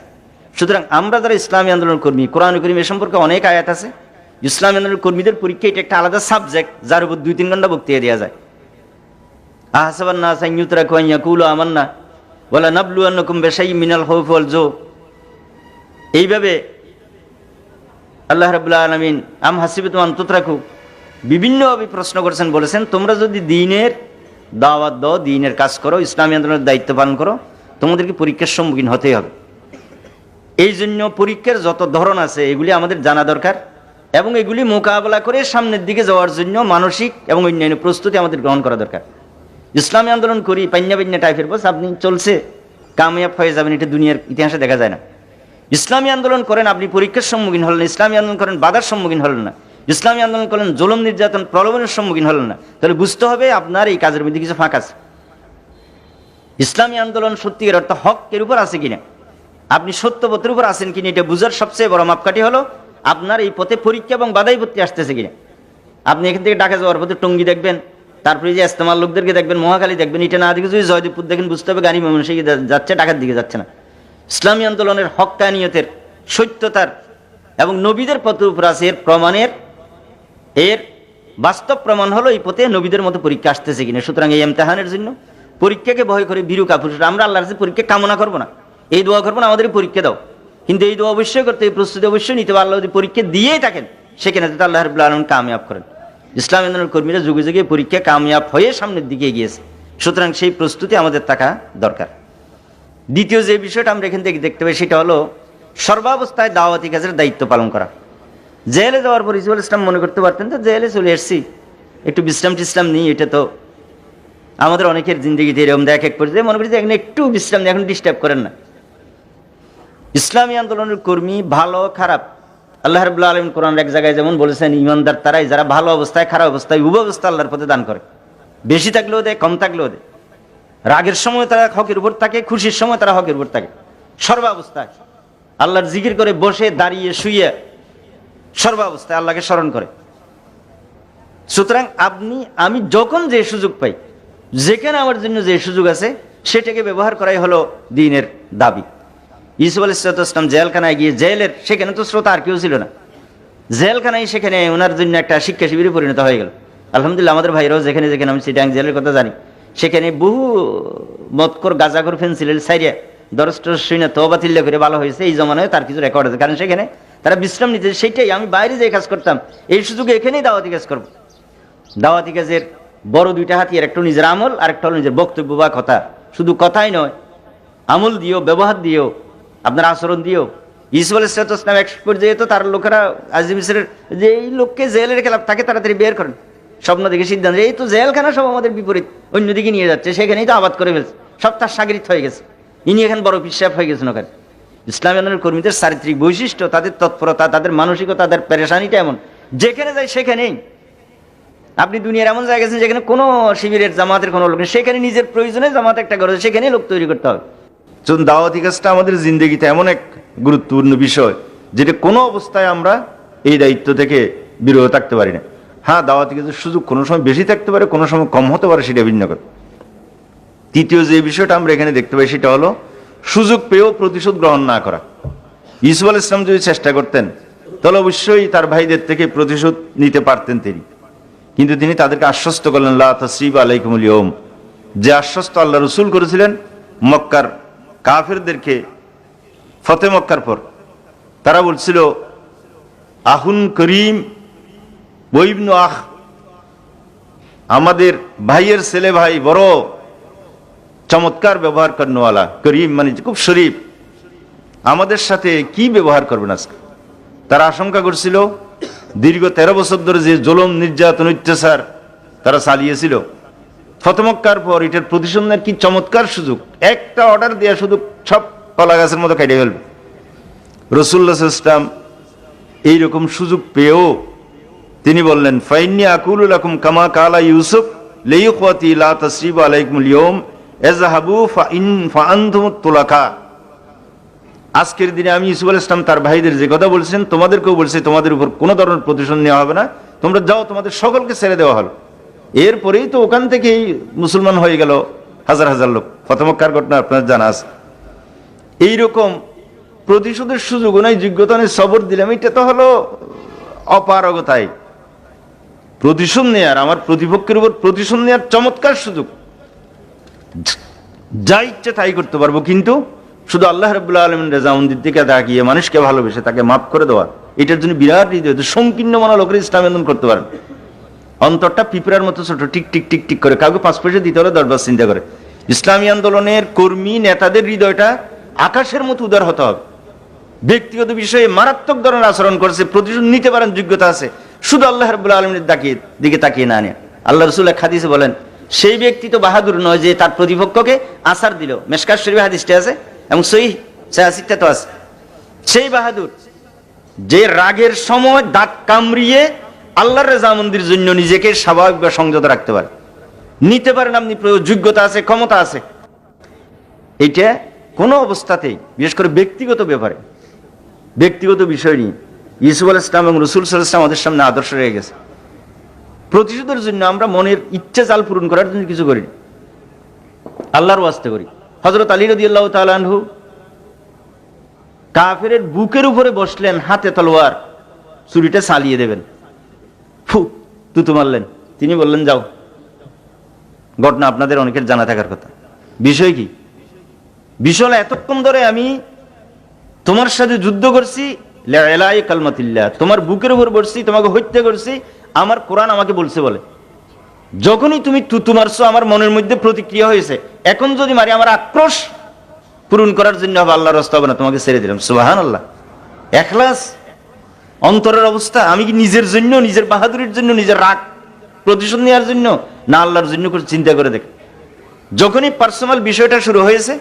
সুতরাং আমরা যারা ইসলামী আন্দোলন কর্মী, কোরআন কারীম এ সম্পর্কে অনেক আয়াত আছে, ইসলামী আন্দোলন কর্মীদের পরীক্ষা এটা একটা আলাদা সাবজেক্ট, যার উপর 2-3 ঘন্টা বক্তৃতা দেওয়া যায়। আহসাবান নাস আন ইউতরাকু আন ইয়াকুলু আমান্না ওয়ালা নাবলুয়ান্নাকুম বিশাইইন মিনাল খাউফি ওয়াল জু। এইভাবে আল্লাহ রাব্বুল আলামিন আম হাসিবাতুম আন তুতরাকু বিভিন্নভাবে প্রশ্ন করেছেন, বলেছেন তোমরা যদি দ্বীনের দাওয়াত দাও, দ্বীনের কাজ করো, ইসলামী আন্দোলনের দায়িত্ব পালন করো, তোমাদেরকে পরীক্ষার সম্মুখীন হতেই হবে। এই জন্য পরীক্ষার যত ধরন আছে এগুলি আমাদের জানা দরকার, এবং এগুলি মোকাবেলা করে সামনের দিকে যাওয়ার জন্য মানসিক এবং অন্যান্য প্রস্তুতি আমাদের গ্রহণ করা দরকার। ইসলামী আন্দোলন করি পাইন্না পাইন্না টাইপের বস আপনি চলছে কামিয়াব হয়ে যাবেন, এটা দুনিয়ার ইতিহাসে দেখা যায় না। ইসলামী আন্দোলন করেন, আপনি পরীক্ষার সম্মুখীন হলেন না, ইসলামী আন্দোলন করেন বাধার সম্মুখীন হলেন না, ইসলামী আন্দোলন করেন জুলুম নির্যাতন প্রলোভনের সম্মুখীন হলেন না, তাহলে বুঝতে হবে আপনার এই কাজের মধ্যে কিছু ফাঁক আছে। ইসলামী আন্দোলন সত্যিকার অর্থ হকের উপর আছে কিনা, আপনি সত্য পথের উপর আছেন কিনা, এটা বুঝার সবচেয়ে বড় মাপকাঠি হলো আপনার এই পথে পরীক্ষা এবং বাধাই পত্তি আসতেছে কিনা। আপনি এখান থেকে ঢাকা যাওয়ার পথে টঙ্গী দেখবেন, তারপরে যে ইস্তেমাল লোকদেরকে দেখবেন, মহাখালী দেখবেন, এটা না দেখে যদি জয়দেবপুর দেখেন বুঝতে হবে গাড়ি ময়মনসিংহে যাচ্ছে, ঢাকার দিকে যাচ্ছে না। ইসলামী আন্দোলনের হক্কানিয়তের, সত্যতার এবং নবীদের পথের উপর আছে এর প্রমাণের, এর বাস্তব প্রমাণ হলো এই পথে নবীদের মতো পরীক্ষা আসতেছে কিনা। সুতরাং এই ইমতিহানের জন্য পরীক্ষাকে ভয় করে বিরু কাপুরুষ আমরা আল্লাহর কাছে পরীক্ষা কামনা করবো না, এই দোয়া করবো না আমাদের পরীক্ষা দাও, কিন্তু এই দোয়া অবশ্যই করতে, এই প্রস্তুতি অবশ্যই নিতে হবে। আল্লাহ যদি পরীক্ষা দিয়েই থাকেন সেখানে তো আল্লাহ রাব্বুল আলামিন কামিয়াব করেন। ইসলামী আন্দোলনের কর্মীরা যুগে যুগে পরীক্ষা কামিয়াব হয়ে সামনের দিকে এগিয়েছে, সুতরাং সেই প্রস্তুতি আমাদের থাকা দরকার। দ্বিতীয় যে বিষয়টা আমরা এখান থেকে দেখতে পাই সেটা হলো সর্বাবস্থায় দাওয়াতি কাজের দায়িত্ব পালন করা। জেলে যাওয়ার পর ইসুফ ইসলাম মনে করতে পারতেন তো জেলে চলে এসছি, একটু বিশ্রাম টিসলাম নিই, এটা তো আমাদের অনেকের জিন্দগিতে এরকম দেখ এক পর্যায়ে মনে করি যে এখন একটু বিশ্রাম নিয়ে এখন ডিস্টার্ব করেন না। ইসলামী আন্দোলনের কর্মী ভালো খারাপ আল্লাহ রাব্বুল আলামিন কোরআনের এক জায়গায় যেমন বলেছেন, ইমানদার তারাই যারা ভালো অবস্থায় খারাপ অবস্থায় উভয় অবস্থা আল্লাহর পথে দান করে, বেশি থাকলেও দেয় কম থাকলেও দেয়, রাগের সময় তারা হকের উপর থাকে, খুশির সময় তারা হকের উপর থাকে, সর্বাবস্থায় আল্লাহর জিকির করে, বসে দাঁড়িয়ে শুয়ে সর্বাবস্থায় আল্লাহকে স্মরণ করে। সুতরাং আপনি আমি যখন যে সুযোগ পাই, যেখানে আমার জন্য যে সুযোগ আছে সেটাকে ব্যবহার করাই হলো দ্বীনের দাবি। ইউসুফ আলাইহিস সালাম জেলখানায় গিয়ে, জেলের সেখানে তো শ্রোতা আর কেউ ছিল না, জেলখানায় সেখানে ওনার জন্য একটা শিক্ষা শিবিরে পরিণত হয়ে গেল। আলহামদুলিল্লাহ আমাদের ভাইরাও যেখানে যেখানে, আমি চিটাং জেলের কথা জানি, সেখানে বহু মদকর গাজাকর ফেন্সিলের সাইরিয়া দরষ্ট শুনে তওবা তিল্লা করে ভালো হয়েছে, এই জমানায় তার কিছু রেকর্ড আছে, কারণ সেখানে তারা বিশ্রাম নিতে। সেইটাই আমি বাইরে যে কাজ করতাম, এই সুযোগে এখানেই দাওয়াতি কাজ করবো। দাওয়াতি কাজের বড় দুইটা হাতিয়ার, একটা নিজের আমল আর একটা হলো নিজের বক্তব্য বা কথা। শুধু কথাই নয়, আমল দিও, ব্যবহার দিও, আপনার আচরণ দিও। ইউসুফ আলাইহিস সালাম এক পর্যায়ে তো তার লোকেরা আজিজ মিসরের যে এই লোককে জেলে রেখে তাকে তাড়াতাড়ি বের করেন, স্বপ্ন দেখে সিদ্ধান্ত, এই তো জেলখানা সব আমাদের বিপরীত, অন্যদিকে নিয়ে যাচ্ছে, সেখানেই তো আবাদ করে ফেলছে, সব তার সাগরিত হয়ে গেছে, ইনি এখন বড় পিসাব হয়ে গেছেন ওখানে। ইসলামী আন্দোলনের কর্মীদের চারিত্রিক বৈশিষ্ট্য, তাদের তৎপরতা, তাদের মানসিকতা, তাদের পেরেশানিটা এমন, যেখানে যায় সেখানেই। আপনি দুনিয়ার এমন জায়গা গেছেন যেখানে কোনো শিবিরের জামাতের কোনো লোক নেই, সেখানে নিজের প্রয়োজনে জামাত একটা করে, সেখানেই লোক তৈরি করতে হবে। দাওয়াতি কাজটা আমাদের জিন্দগিতে এমন এক গুরুত্বপূর্ণ বিষয়, যেটা কোনো অবস্থায় আমরা এই দায়িত্ব থেকে বিরত থাকতে পারি না। হ্যাঁ, দাওয়াতি কাজের সুযোগ কোনো সময় বেশি থাকতে পারে, কোনো সময় কম হতে পারে, সেটা ভিন্ন কথা। তৃতীয় যে বিষয়টা আমরা এখানে দেখতে পাই সেটা হলো সুযোগ পেয়েও প্রতিশোধ গ্রহণ না করা। ইউসুফ আলাইহিস সালাম যদি চেষ্টা করতেন তাহলে অবশ্যই তার ভাইদের থেকে প্রতিশোধ নিতে পারতেন তিনি, কিন্তু তিনি তাদেরকে আশ্বস্ত করলেন, লা তাসরিবা আলাইকুমুল ইয়াউম, যে আশ্বস্ত আল্লাহ রাসূল করেছিলেন মক্কার কাফেরদেরকে ফতে মক্কার পর। তারা বলছিল আহুন করিম ওয়াইবনু আখ, আমাদের ভাইয়ের ছেলে ভাই বড় চমৎকার ব্যবহার করনেওয়ালা, করিম মানে খুব শরীফ, আমাদের সাথে কি ব্যবহার করবেন আজকে। তারা আশঙ্কা করছিল দীর্ঘ 13 বছর ধরে যে জুলুম নির্যাতন অত্যাচার তারা চালিয়েছিল, ফতে মক্কার পর এটার প্রতিশোধ নেওয়ার কি চমৎকার সুযোগ, একটা অর্ডার দেওয়া শুধু সব কলা গাছের মতো কেটে ফেলবে। রাসূলুল্লাহ সাল্লাল্লাহু আলাইহি ওয়াসাল্লাম এইরকম সুযোগ পেয়েও তিনি বললেন, ফাইন্নী আকুলু লাকুম কামা কালা ইউসুফ লিইখওয়াতি লা তাসরিবা আলাইকুমুল ইয়াওম ইযহাবু ফাআনতুমুত তুলাকা। আজকের দিনে আমি ইউসুফ আলাইহিস সালাম তার ভাইদের যে কথা বলছেন, তোমাদেরকেও বলছে, তোমাদের উপর কোনো ধরনের প্রতিশোধ নেওয়া হবে না, তোমরা যাও, তোমাদের সকলকে ছেড়ে দেওয়া হলো। এরপরেই তো ওখান থেকেই মুসলমান হয়ে গেল হাজার হাজার লোক। ফতহ মক্কার ঘটনা আপনার জানা আছে। এইরকম প্রতিশোধের সুযোগ নাই, যোগ্যতা নেই, সবর দিলাম, এটা তো হলো অপারগতায়। প্রতিশোধ নেয়ার, আমার প্রতিপক্ষের উপর প্রতিশোধ নেওয়ার চমৎকার সুযোগ, যা ইচ্ছে তাই করতে পারবো, কিন্তু শুধু আল্লাহ রাব্বুল আলামিন রেজামন্দির দিকে তাকিয়ে মানুষকে ভালোবেসে তাকে মাফ করে দেওয়া, এটার জন্য বিরাট হৃদয়, সংকীর্ণ মনা লোকের ইসলাম আন্দোলন করতে পারেন। অন্তরটা পিঁপড়ার মতো ছোট, টিক টিক টিক টিক করে, কাউকে 5 পয়সা দিতে হলে 10 বার চিন্তা করে। ইসলামী আন্দোলনের কর্মী নেতাদের হৃদয়টা আকাশের মতো উদার হতে হবে। ব্যক্তিগত বিষয়ে মারাত্মক ধরনের আচরণ করছে, প্রতিশোধ নিতে পারেন, যোগ্যতা আছে, শুধু আল্লাহ রাব্বুল আলামিনের দিকে তাকিয়ে না নিয়ে। আল্লাহ রাসূল এক হাদিসে বলেন, সেই ব্যক্তি তো বাহাদুর নয় যে তার প্রতিপক্ষকে আসার দিল। মিশকাত শরীফে হাদিসটা আছে এবং সহিহ সাহিহটা তো আছে। সেই বাহাদুর যে রাগের সময় দাঁত কামড়িয়ে আল্লাহর রেজামন্দির জন্য নিজেকে স্বাভাবিক বা সংযত রাখতে পারে, নিতে পারেন আপনি, যোগ্যতা আছে, ক্ষমতা আছে। এটা কোনো অবস্থাতেই, বিশেষ করে ব্যক্তিগত ব্যাপারে, ব্যক্তিগত বিষয় নিয়ে ইউসুফ আলাইহিস সালাম এবং রাসূল সাল্লাল্লাহু আলাইহি ওয়াসাল্লাম আমাদের সামনে আদর্শ রয়ে গেছে। প্রতিশোধের জন্য আমরা মনের ইচ্ছা জাল পূরণ করার জন্য কিছু করি, আল্লাহর ওয়াস্তে করি। হযরত আলী রাদিয়াল্লাহু তাআলা আনহু কাফেরের বুকের উপরে বসলেন, হাতে তলোয়ার, ছুরিটা চালিয়ে দেবেন, ফু তুতু মারলেন। তিনি বললেন, যাও। ঘটনা আপনাদের অনেকের জানা থাকার কথা। বিষয় কি? বিষয় এতক্ষণ ধরে আমি তোমার সাথে যুদ্ধ করছি, লাইলাই কালমাতিল্লাহ, তোমার বুকের উপর বসছি, তোমাকে হত্যা করছি, আমার কোরআন আমাকে বলছে বলে। যখনই তুমি তুতু মারছো, আমার মনের মধ্যে প্রতিক্রিয়া হয়েছে, এখন যদি মারি আমার আক্রোশ পূরণ করার জন্য হবে, আল্লাহর রাস্তা হবে না, তোমাকে ছেড়ে দিলাম। সুবহানাল্লাহ। ইখলাস অন্তরের অবস্থা। আমি কি নিজের জন্য, নিজের বাহাদুরির জন্য, নিজের রাগ প্রতিশোধ নেওয়ার জন্য, না আল্লাহর জন্য করে চিন্তা করে দেখ। যখনই পার্সোনাল বিষয়টা শুরু হয়েছে,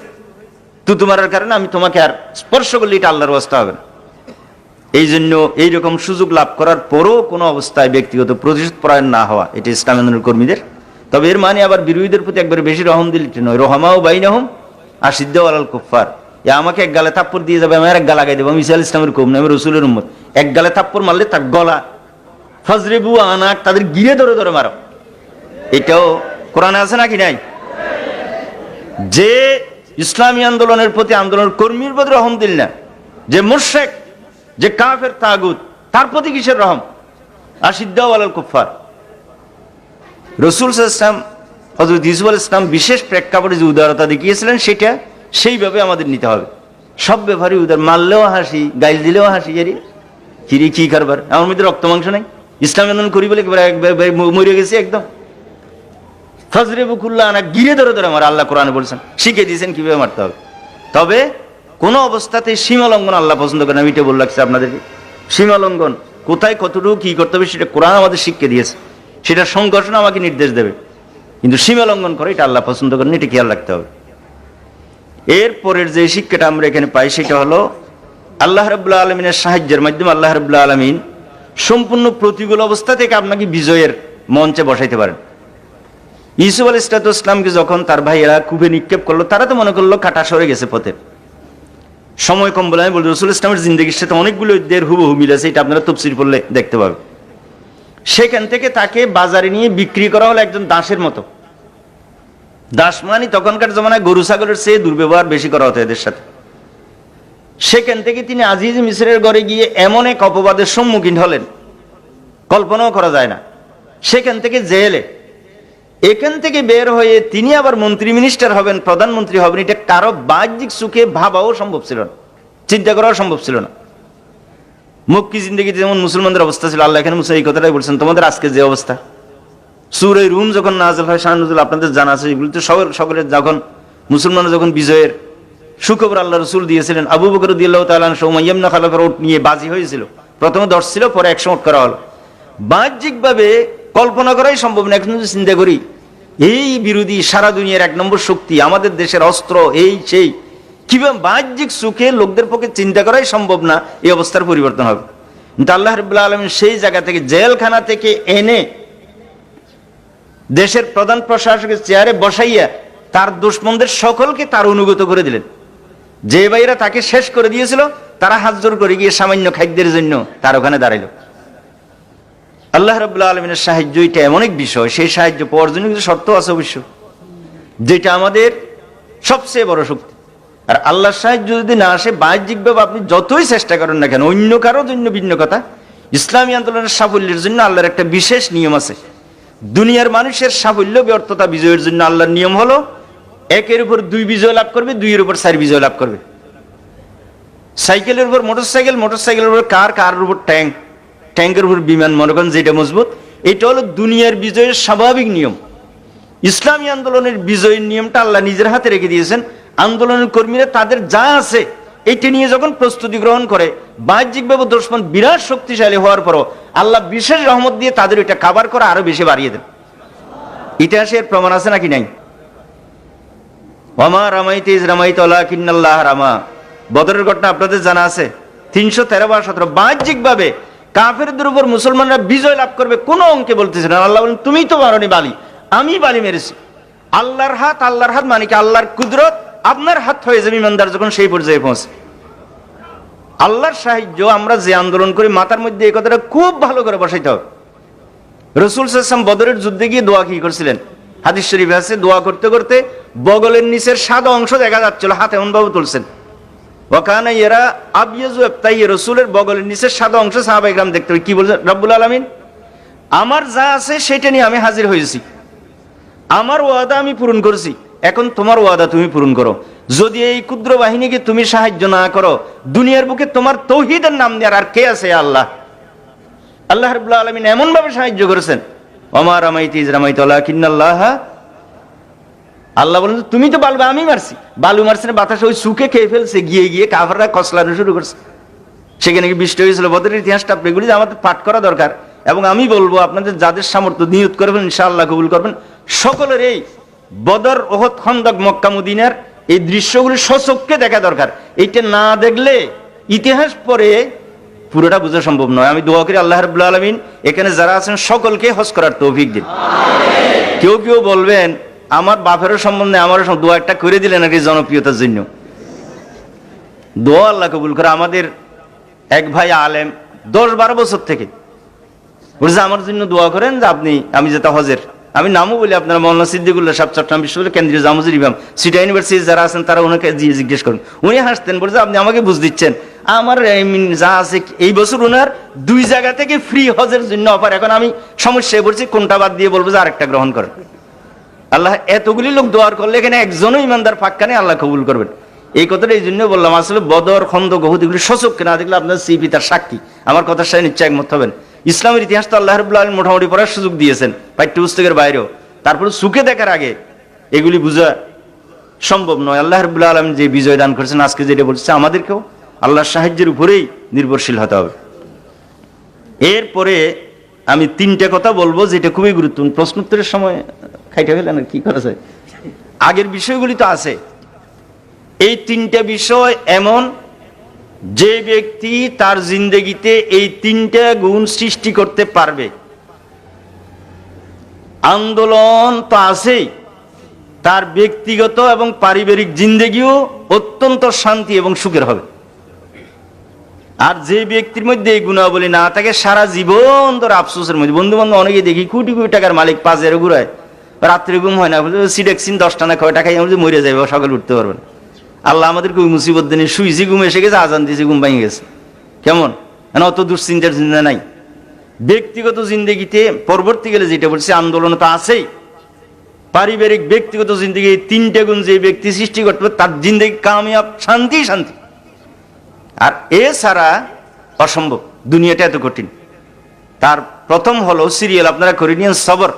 তুতু মারার কারণে আমি তোমাকে আর স্পর্শ করলে এটা আল্লাহর রাস্তা হবে না। এই জন্য এইরকম সুযোগ লাভ করার পরও কোনো অবস্থায় ব্যক্তিগত প্রতিশোধ পরায়ণ না হওয়া, এটা ইসলাম আন্দোলনের কর্মীদের। তবে এর মানে আবার বিরোধীদের প্রতি একবারে বেশি রহম দিল নয়। রহমাও বাইনাহুম আশিদ্দাউ আলাল কুফার। আমাকে এক গালে থাপ্পড় দিয়ে যাবে, আমি আর এক গা লাগাই দেবো। আমি ঈসা আলাইহিস সালামের কওম না, আমি রাসূলের উম্মত। এক গালে থাপ্পড় মারলে তার গলা, ফাজরিবু আনাক, তাদের গিরে ধরে ধরে মারো। এটাও কোরআনে আছে নাকি নাই? যে ইসলামী আন্দোলনের প্রতি, আন্দোলনের কর্মীর প্রতি রহম দিল না, যে মুশরিক, যে কাফের তাগুত, তার প্রতি কিসের রহম? আশিদ্দাউ আলাল কুফার। রাসূল সাল্লাল্লাহু আলাইহি ওয়াসাল্লাম হযরত ইউসুফ আলাইহিস সালাম বিশেষ প্রেক্ষাপটে যে উদারতা দেখিয়েছিলেন, সেটা সেইভাবে আমাদের নিতে হবে। সব ব্যাপারে উদার, মারলেও হাসি, গাইল দিলেও হাসি, এরি কিরি কি কারবার, আমার মধ্যে রক্ত মাংস নাই, ইসলাম আন্দোলন করি বলে মরে গেছি একদম। ফাজরিবু কুল্লা আনাক, গিরে ধরে ধরে আমার, আল্লাহ কোরআনে বলছেন, শিখিয়ে দিয়েছেন কিভাবে মারতে হবে। তবে কোন অবস্থাতে সীমা লঙ্ঘন আল্লাহ পছন্দ করেন। আমি এটা বলে রাখছি আপনাদেরকে, সীমা লঙ্ঘন কোথায় কতটুকু কি করতে হবে সেটা কোরআন আমাদের শিখিয়ে দিয়েছে, সেটা সংঘর্ষণ আমাকে নির্দেশ দেবে। কিন্তু সীমা লঙ্ঘন করে এটা আল্লাহ পছন্দ করেন, এটা খেয়াল রাখতে হবে। এরপরের যে শিক্ষাটা আমরা এখানে পাই, সেটা হলো আল্লাহ রাব্বুল আলামিনের সাহায্যের মাধ্যমে আল্লাহ রাব্বুল আলামিন সম্পূর্ণ প্রতিকূল অবস্থা থেকে আপনাকে বিজয়ের মঞ্চে বসাইতে পারেন। ইউসুফ আলাইহিস সালামকে যখন তার ভাইয়েরা কূপে নিক্ষেপ করলো, তারা তো মনে করলো কাটা সরে গেছে পথে। সময় কম বলে আমি বলছি, রাসূল ইসলামের জিন্দগির সাথে অনেকগুলো অধ্যায়ের হুবহু মিল আছে, এটা আপনারা তাফসীর পড়লে দেখতে পাবেন। সেখান থেকে তাকে বাজারে নিয়ে বিক্রি করা হলো একজন দাসের মতো। দাস মানে তখনকার জমানায় গরু ছাগলের চেয়ে দুর্ব্যবহার বেশি করা হতো এদের সাথে। সেখান থেকে তিনি আজিজ মিসরের ঘরে গিয়ে এমন এক অপবাদের সম্মুখীন হলেন, কল্পনাও করা যায় না। সেখান থেকে জেলে, এখান থেকে বের হয়ে তিনি আবার মন্ত্রী মিনিস্টার হবেন, প্রধানমন্ত্রী হবেন, এটা কারো বাহ্যিক সুখে ভাবাও সম্ভব ছিল না, চিন্তা করাও সম্ভব ছিল না। মক্কি জিন্দেগিতে যেমন মুসলমানদের অবস্থা ছিল, আল্লাহ এখানে মুসা এই কথাটাই বলছেন, তোমাদের আজকে যে অবস্থা। সূরা রুম যখন নাযিল হয়, শান নুজুল আপনাদের জানা আছে, এগুলো তো সকলের যখন মুসলমানরা যখন বিজয়ের সুখবর আল্লাহ রাসূল দিয়েছিলেন, আবু বকর রাদিয়াল্লাহু তাআলা আনহু উমাইয়া ইবনে খালাফের ওট নিয়ে বাজি হয়েছিল। প্রথমে 10 ছিল, পরে 100 ওট করা হলো। বাহ্যিকভাবে কল্পনা করাই সম্ভব না। এখন যদি চিন্তা করি, এই বিরোধী সারা দুনিয়ার 1 নম্বর শক্তি, আমাদের দেশের অস্ত্র, এই সেই, কিভাবে বাহ্যিক সুখে লোকদের পক্ষে চিন্তা করাই সম্ভব না, এই অবস্থার পরিবর্তন হবে। কিন্তু আল্লাহ রাব্বুল আলামিন সেই জায়গা থেকে, জেলখানা থেকে এনে দেশের প্রধান প্রশাসকের চেয়ারে বসাইয়া তার দুশমনদের সকলকে তার অনুগত করে দিলেন। যে ভাইরা তাকে শেষ করে দিয়েছিল তারা হাত জোর করে গিয়ে সামান্য খাদ্যের জন্য তার ওখানে দাঁড়াইল। আল্লাহ রাব্বুল আলামিনের সাহায্য এটা এমন এক বিষয়, সেই সাহায্য পাওয়ার জন্য কিছু শর্ত আছে অবশ্য, যেটা আমাদের সবচেয়ে বড় শক্তি। আর আল্লাহর সাহায্য যদি না আসে, বাহ্যিকভাবে আপনি যতই চেষ্টা করেন না কেন, অন্য কারো জন্য ভিন্ন কথা, ইসলামী আন্দোলনের সাফল্যের জন্য আল্লাহর একটা বিশেষ নিয়ম আছে। দুনিয়ার মানুষের সাফল্য ব্যর্থতা বিজয়ের জন্য আল্লাহর নিয়ম হলো, একের উপর 2 বিজয় লাভ করবে, 2 এর উপর 4 বিজয় লাভ করবে। সাইকেলের উপর মোটরসাইকেল, মোটরসাইকেলের উপর কার, কারের উপর ট্যাঙ্ক, ট্যাঙ্কের উপর বিমান, মনে করেন যেটা মজবুত। এটা হলো দুনিয়ার বিজয়ের স্বাভাবিক নিয়ম। ইসলামী আন্দোলনের বিজয়ের নিয়মটা আল্লাহ নিজের হাতে রেখে দিয়েছেন। আন্দোলনের কর্মীরা তাদের যা আছে এইটা নিয়ে যখন প্রস্তুতি গ্রহণ করে, বাহ্যিকভাবে দুশমন বিরাট শক্তিশালী হওয়ার পরও আল্লাহ বিশেষ রহমত দিয়ে তাদের এটা কাভার করে আরো বেশি বাড়িয়ে দেন। ইতিহাসের প্রমাণ আছে নাকি নাই? ওয়ামা রামাইতে ইজ রামাইতা ওয়ালাকিন্নাল্লাহ রামা। বদরের ঘটনা আপনাদের জানা আছে। 313 বা 17 বাহ্যিকভাবে কাফেরদের উপর মুসলমানরা বিজয় লাভ করবে কোনো অঙ্কে বলতেছিলেন। আল্লাহ বলেন, তুমি তো মারনি বালি, আমি বালি মেরেছি। আল্লাহর হাত, আল্লাহর হাত মানে কি আল্লাহর কুদরত আপনার হাত হয়ে যাবে ইমানদার যখন সেই পর্যায়ে পৌঁছে। আল্লাহর সাহায্য আমরা যে আন্দোলন করি, মাথার মধ্যে এই কথাটা খুব ভালো করে বসাইতে হবে। রাসূল সাল্লাল্লাহু আলাইহি ওয়াসাল্লাম বদরের যুদ্ধে গিয়ে দোয়া কি করছিলেন? হাদিস শরীফে আছে, দোয়া করতে করতে বগলের নিচের সাদা অংশ দেখা যাচ্ছিল, হাত এমন ভাবে তুলছেন। ওয়াকানা ইয়ারা আবিয়াজু আবতাই, রাসূলের বগলের নিচের সাদা অংশ সাহাবায়ে কেরাম দেখতে কি বলছেন? রব্বুল আলামিন, আমার যা আছে সেটা নিয়ে আমি হাজির হয়েছি, আমার ওয়াদা আমি পূরণ করেছি, এখন তোমার ওয়াদা তুমি পূরণ করো। যদি এই ক্ষুদ্র বাহিনীকে তুমি সাহায্য না করো, দুনিয়ার বুকে তোমার তৌহিদের নাম নেওয়ার আর কে আছে? আল্লাহ। আল্লাহ রাব্বুল আলামিন এমন ভাবে সাহায্য করেছেন, ওমা রামাইতা ইজ রামাইতা ওয়ালাকিন্নাল্লাহ। আল্লাহ বলেন, তুমি তো বলবে আমি মারছি, বালু মারছে না, বাতাসে ওই সুকে খেয়ে ফেলছে, গিয়ে গিয়ে কাফেররা কসলানো শুরু করছে। সেখানে কি বৃষ্টি হয়েছিল? বদরের ইতিহাসটা এগুলি আমাদের পাঠ করা দরকার। এবং আমি বলবো আপনাদের যাদের সামর্থ্য নিয়ত করবেন, ইনশাআল্লাহ কবুল করবেন। সকলের এই বদর, ওহদ, খন্দক, মক্কা, মদিনার এই দৃশ্যগুলি স্বচক্ষে দেখা দরকার। এইটা না দেখলে ইতিহাস পড়ে পুরোটা বোঝা সম্ভব নয়। আমি দোয়া করি আল্লাহ রাব্বুল আলামিন এখানে যারা আছেন সকলকে হজ করার তৌফিক দিন। কেউ কেউ বলবেন, আমার বাপেরও সম্বন্ধে আমারও দোয়া একটা করে দিলেন আর কি জনপ্রিয়তার জন্য। দোয়া আল্লাহ কবুল করে। আমাদের এক ভাই আলেম 10-12 বছর থেকে বলছে আমার জন্য দোয়া করেন যে আমি যেটা হজের, আমি নামও বলি, আপনারা মৌলানা সিদ্দিকুল্লাহ সাহেব চট্টগ্রাম বিশ্ববিদ্যালয়ের কেন্দ্রীয় জামুজুর ইমাম, সিটা ইউনিভার্সিটি যারা আছেন তারা ওনাকে জিজ্ঞেস করেন। উনি হাসতেন, বলছে আপনি আমাকে বুঝ দিচ্ছেন, আমার যা আছে এই বছর ওনার 2 জায়গা থেকে ফ্রি হজের জন্য অফার। এখন আমি সমস্যায় পড়ছি, কোনটা বাদ দিয়ে বলবো যে আরেকটা গ্রহণ করেন। আল্লাহ এতগুলি লোক দোয়ার করলে এখানে একজনও ইমানদার পাক্কা নেই, আল্লাহ কবুল করবেন। এই কথাটা এই জন্য বললাম। আসলে বদর, খন্দক, উহুদ এগুলি সচক্ষে না দেখলে আপনার সিপি তার সাক্ষী, আমার কথার সাথে নিশ্চয় একমত হবেন। ইসলামের ইতিহাস তো আল্লাহ রাব্বুল আলামিন মোটামুটি পড়ার সুযোগ দিয়েছেন, পাঠ্যপুস্তকের বাইরেও। তারপরে সুখে দেখার আগে এগুলি বোঝা সম্ভব নয়। আল্লাহ রাব্বুল আলামিন যে বিজয় দান করেছেন, আজকে যেটা বলছে, আমাদেরকেও আল্লাহর সাহায্যের উপরেই নির্ভরশীল হতে হবে। এরপরে আমি 3টা কথা বলবো যেটা খুবই গুরুত্বপূর্ণ। প্রশ্নোত্তরের সময় খাইটা ফেলেন, কি করা যায়? আগের বিষয়গুলি তো আছে। এই 3টা বিষয় এমন, যে ব্যক্তি তার জিন্দেগিতে এই 3টা গুণ সৃষ্টি করতে পারবে, আন্দোলন তো আছেই, তার ব্যক্তিগত এবং পারিবারিক জিন্দেগিও অত্যন্ত শান্তি এবং সুখের হবে। আর যে ব্যক্তির মধ্যে এই গুণাবলী না থাকে, সারা জীবন ধরে আফসোসের মধ্যে। বন্ধু বান্ধব অনেকে দেখি কোটি কোটি টাকার মালিক, 5 ঘুরায়, রাত্রে ঘুম হয় না, সিডেক্সিন 10 টানা কয় টাকায় মরে যাবে, সকালে উঠতে পারবেন। আল্লাহ আমাদেরকে ওই মুসিবত দিনে শুয়েছি, ঘুম এসে গেছে, আজান দিয়েছি, ঘুম ভেঙে গেছে। কেমন? অত দুশ্চিন্তার চিন্তা নাই। ব্যক্তিগত জিন্দগিতে পরবর্তীকালে যেটা বলছে, আন্দোলন তো আছেই, পারিবারিক ব্যক্তিগত জিন্দগি, এই 3টে গুণ যে ব্যক্তি সৃষ্টি করতে পারে, তার জিন্দগি কামিয়াব, শান্তি শান্তি। আর এছাড়া অসম্ভব, দুনিয়াটা এত কঠিন। তার প্রথম হলো সিরিয়াল, আপনারা করে নিয়েন, সবর।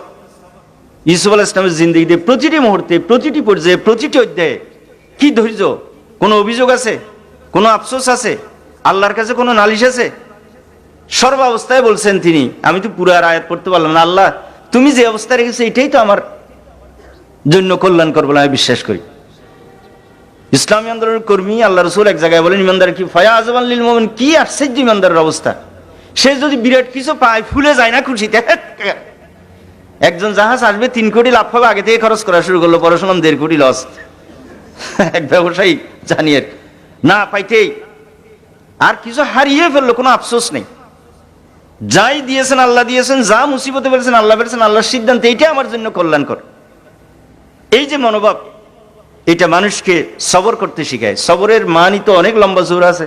ইউসুফ আলাইহিস সালামের জিন্দগিতে প্রতিটি মুহূর্তে, প্রতিটি পর্যায়ে, প্রতিটি অধ্যায়ে কি ধৈর্য! কোনো অভিযোগ আছে? কোনো আফসোস আছে? আল্লাহর কাছে কোনো নালিশ আছে? সর্বাবস্থায় বলছেন তিনি, আমি তো পুরো আয়াত পড়তে পারলাম না, আল্লাহ তুমি যে অবস্থা রেখেছো এটাই তো আমার জন্য কল্যাণকর বলে আমি বিশ্বাস করি। ইসলামী আন্দোলনের কর্মী আল্লাহ রসুল এক জায়গায় বলেন ইমানদার কি ফায়া আজমান লিল মুমিন, কি আশ্চর্য ইমানদারের অবস্থা, সে যদি বিরাট কিছু পায় ফুলে যায় না খুশিতে। একজন জাহাজ আসবে 3 কোটি লাভ হবে, আগে থেকে খরচ করা শুরু করলো, পরে শুনলাম 1.5 কোটি লস। এক ব্যবসায়ী জানিয়ে না পাইতেই আর কিছু হারিয়ে ফেললো, কোনো আফসোস নেই। যাই দিয়েছেন আল্লাহ দিয়েছেন, যা মুসিবতে ফেলেছেন আল্লাহ ফেলেছেন, আল্লাহর সিদ্ধান্ত এইটা আমার জন্য কল্যাণকর। এই যে মনোভাব, এটা মানুষকে সবর করতে শিখায়। সবরের মানই তো অনেক লম্বা জোর আছে,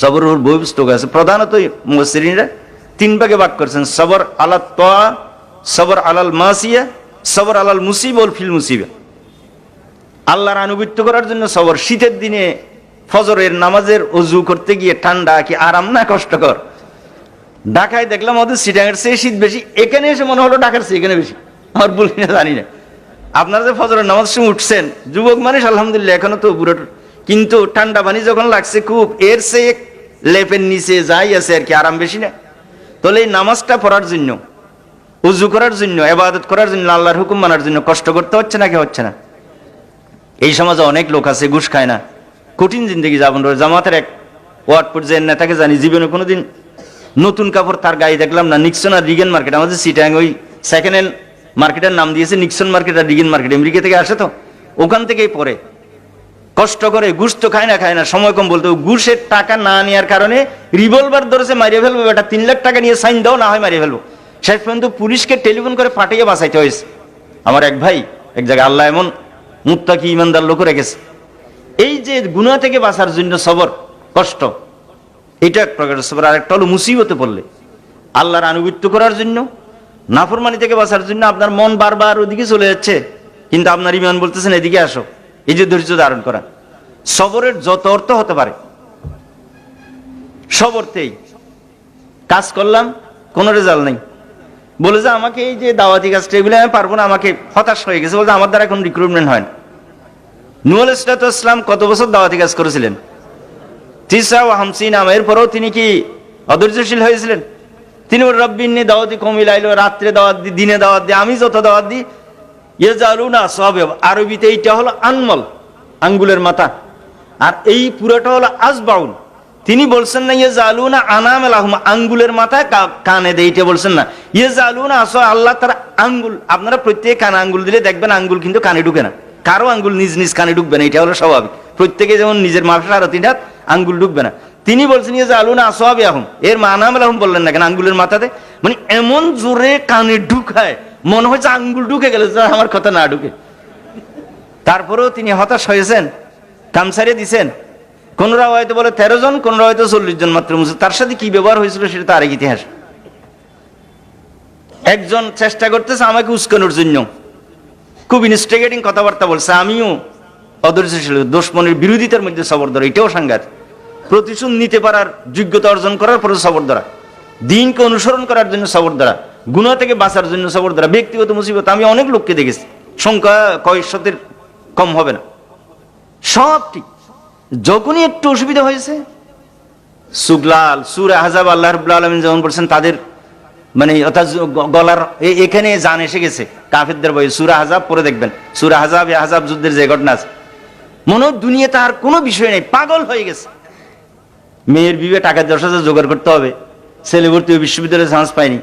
সবরের বই পুস্তক আছে। প্রধানত মুফাসসিরিনরা 3 ভাগে ভাগ করেছেন, সবর আলা তাআ, সবর আলাল মাসিয়া, সবর আলাল মুসিবা ওয়াল ফিল মুসিবা। আল্লাহর আনুগত্য করার জন্য সবর। শীতের দিনে ফজরের নামাজের ওযু করতে গিয়ে ঠান্ডা কি আরাম না কষ্টকর? ঢাকায় দেখলাম ওদের সিটাঙের চেয়ে শীত বেশি, এখানে এসে মনে হলো ঢাকার চেয়ে এখানে বেশি। আমার বলি না জানি না। আপনারা যে ফজরের নামাজ সময় উঠছেন, যুবক মানুষ আলহামদুলিল্লাহ এখনো তো বুড়ো, কিন্তু ঠান্ডা পানি যখন লাগছে খুব, এর চেয়ে লেপের নিচে যাই আছে আর কি আরাম বেশি না? তাহলে এই নামাজটা পড়ার জন্য, উযু করার জন্য, ইবাদত করার জন্য, আল্লাহর হুকুম মানার জন্য কষ্ট করতে হচ্ছে নাকি হচ্ছে না? এই সমাজে অনেক লোক আছে ঘুষ খায় না, কঠিন জিন্দগি যাপন করে। জামাতের এক ওয়ার্ড পর্যায়ের নেতাকে জানি, জীবনে কোনোদিন নতুন কাপড় তার গায়ে দেখলাম না। নিক্সন আর রিগেন মার্কেট, আমাদের সিটাং ওই সেকেন্ড হ্যান্ড মার্কেটের নাম দিয়েছে নিক্সন মার্কেট আর রিগেন মার্কেট, আমেরিকা থেকে আসে তো, ওখান থেকেই পরে কষ্ট করে। ঘুষ তো খায় না, সময় কম বলতে। ঘুষের টাকা না নেওয়ার কারণে রিভলভার ধরেছে, মারিয়ে ফেলবো বেটা, 3 লাখ টাকা নিয়ে সাইন দাও, না হয় মারিয়ে ফেলবো। শেষ পর্যন্ত পুলিশকে টেলিফোন করে পাঠিয়ে বাঁচাইতে হয়েছে। আমার এক ভাই এক জায়গায়, আল্লাহ এমন মুত্তাকি ইমানদার লোক রেখেছে। এই যে গুনাহ থেকে বাঁচার জন্য সবর, কষ্ট, এটা এক প্রকার সবর। আর একটা হলো মুসিবতে পড়লে আল্লাহর আনুগত্য করার জন্য, নাফরমানি থেকে বাঁচার জন্য আপনার মন বারবার ওদিকে চলে যাচ্ছে, কিন্তু আপনার ইমান বলতেছেন এদিকে আসো। এই যে ধৈর্য ধারণ করা, সবরের যত অর্থ হতে পারে। সবরতেই কাজ করলাম, কোনো রেজাল্ট নেই, বলে যে আমাকে এই যে দাওয়াতি কাজটা এগুলো আমি পারবো না, আমাকে হতাশ হয়ে গেছে, বলতে আমার দ্বারা এখন রিক্রুটমেন্ট হয় না। নূহ আলাইহিস সালাম কত বছর দাওয়াতি কাজ করেছিলেন? 59 এরপরেও তিনি কি অধৈর্যশীল হয়েছিলেন? তিনি রব্বিন্নি দাওয়াতি কওমি লাইলা, রাত্রে দাওয়াত দি, দিনে দাওয়াত দি, আমি যত দাওয়াত দিই ইয়াজালুনা আসওয়াবে। আরবিতে এইটা হলো আনমল, আঙ্গুলের মাথা, আর এই পুরোটা হলো আসবাউন। তিনি বলছেন না ইয়াজালুনা আনামেলাহুম, আঙ্গুলের মাথা কানে দেয়, এইটা বলছেন না। ইয়াজালুনা আসওয়া, আল্লাহ তার আঙ্গুল, আপনারা প্রত্যেকে কানে আঙ্গুল দিলে দেখবেন আঙ্গুল কিন্তু কানে ঢুকে না, কারো আঙ্গুল নিজ নিজ কানে ঢুকবে না, এটা হলো স্বাভাবিক। প্রত্যেকে যেমন নিজের মাপের আর 3 হাত, আঙ্গুল ঢুকবে না। তিনি বলছেন ইয়াজালুনা আসওয়াবিয়াহুম, এর আনামেলাহুম বললেন না কেন? আঙ্গুলের মাথাতে, মানে এমন জোরে কানে ঢুকায় মনে হচ্ছে আঙ্গুল ঢুকে গেলে আমার কথা না ঢুকে। তারপরেও তিনি হতাশ হয়েছেন, কাম ছাড়িয়ে দিছেন। কোনরা হয়তো বলে 13 জন, কোনরা হয়তো 40 জন মাত্র মুসলিম। তার সাথে কি ব্যবহার হয়েছিল সেটা তো আরেক ইতিহাস। একজন চেষ্টা করতেছে আমাকে উস্কানোর জন্য, খুব ইনস্টিগেটিং কথাবার্তা বলছে, আমিও অধৈর্যশীল, দুশমনের বিরোধিতার মধ্যে সবর ধরা, এটাও সাংঘাত। প্রতিশোধ নিতে পারার যোগ্যতা অর্জন করার পরে সবর ধরা, দিনকে অনুসরণ করার জন্য সবর ধরা, গুনাহ থেকে বাঁচার জন্য সবর ধরা, ব্যক্তিগত মুসিবত। আমি অনেক লোককে দেখেছি, সংখ্যা কয়েকশতের কম হবে না, সব ঠিক। যখনই একটু অসুবিধা হয়েছে, সুগলাল সূরা আহজাব, আল্লাহ রাব্বুল আলামিন যেমন বলছেন তাদের মানে অর্থাৎ গলার এখানে জান এসে গেছে কাফেরদের বই। সূরা আহজাব পরে দেখবেন, সূরা আহজাব, আহজাব যুদ্ধের যে ঘটনা আছে, মনে হয় দুনিয়াতে আর কোনো বিষয় নেই, পাগল হয়ে গেছে। মেয়ের বিয়ে টাকা 10,000 জোগাড় করতে হবে, ছেলে ভর্তি বিশ্ববিদ্যালয়ে চান্স পায়নি,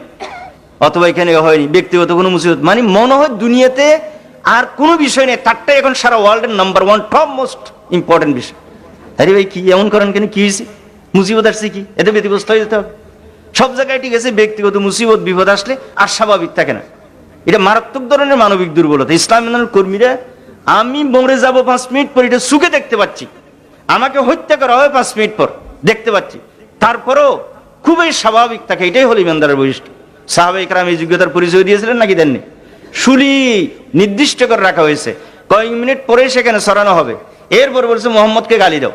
অথবা এখানে হয়নি, ব্যক্তিগত কোনো মুসিবত, মানে মনে হয় দুনিয়াতে আর কোনো বিষয় নেই। তারটাই এখন সারা ওয়ার্ল্ডের নাম্বার 1 টপ মোস্ট ইম্পর্টেন্ট বিষয়। আরে ভাই কি এমন করেন কেন? কি হয়েছে? মুসিবত আসছে কি? এতে ব্যতিব্যস্ত হয়ে যেতে হবে? সব জায়গায় ঠিক আছে, ব্যক্তিগত মুসিবত বিপদ আসলে আর স্বাভাবিক থাকে না। এটা মারাত্মক ধরনের মানবিক দুর্বলতা। ইসলামী কর্মীরা, আমি মরে যাব 5 মিনিট পর, এটা সুখে দেখতে পাচ্ছি, আমাকে হত্যা করা হয় 5 মিনিট পর দেখতে পাচ্ছি, তারপরও খুবই স্বাভাবিক থাকে। এটাই হলো ইমানদারের বৈশিষ্ট্য। সাহাবায়ে কেরাম এই যোগ্যতার পরিচয় দিয়েছিলেন নাকি দেননি? শুলি নির্দিষ্ট করে রাখা হয়েছে, কয়েক মিনিট পরে সেখানে সরানো হবে। এরপর বলছে মোহাম্মদকে গালি দাও।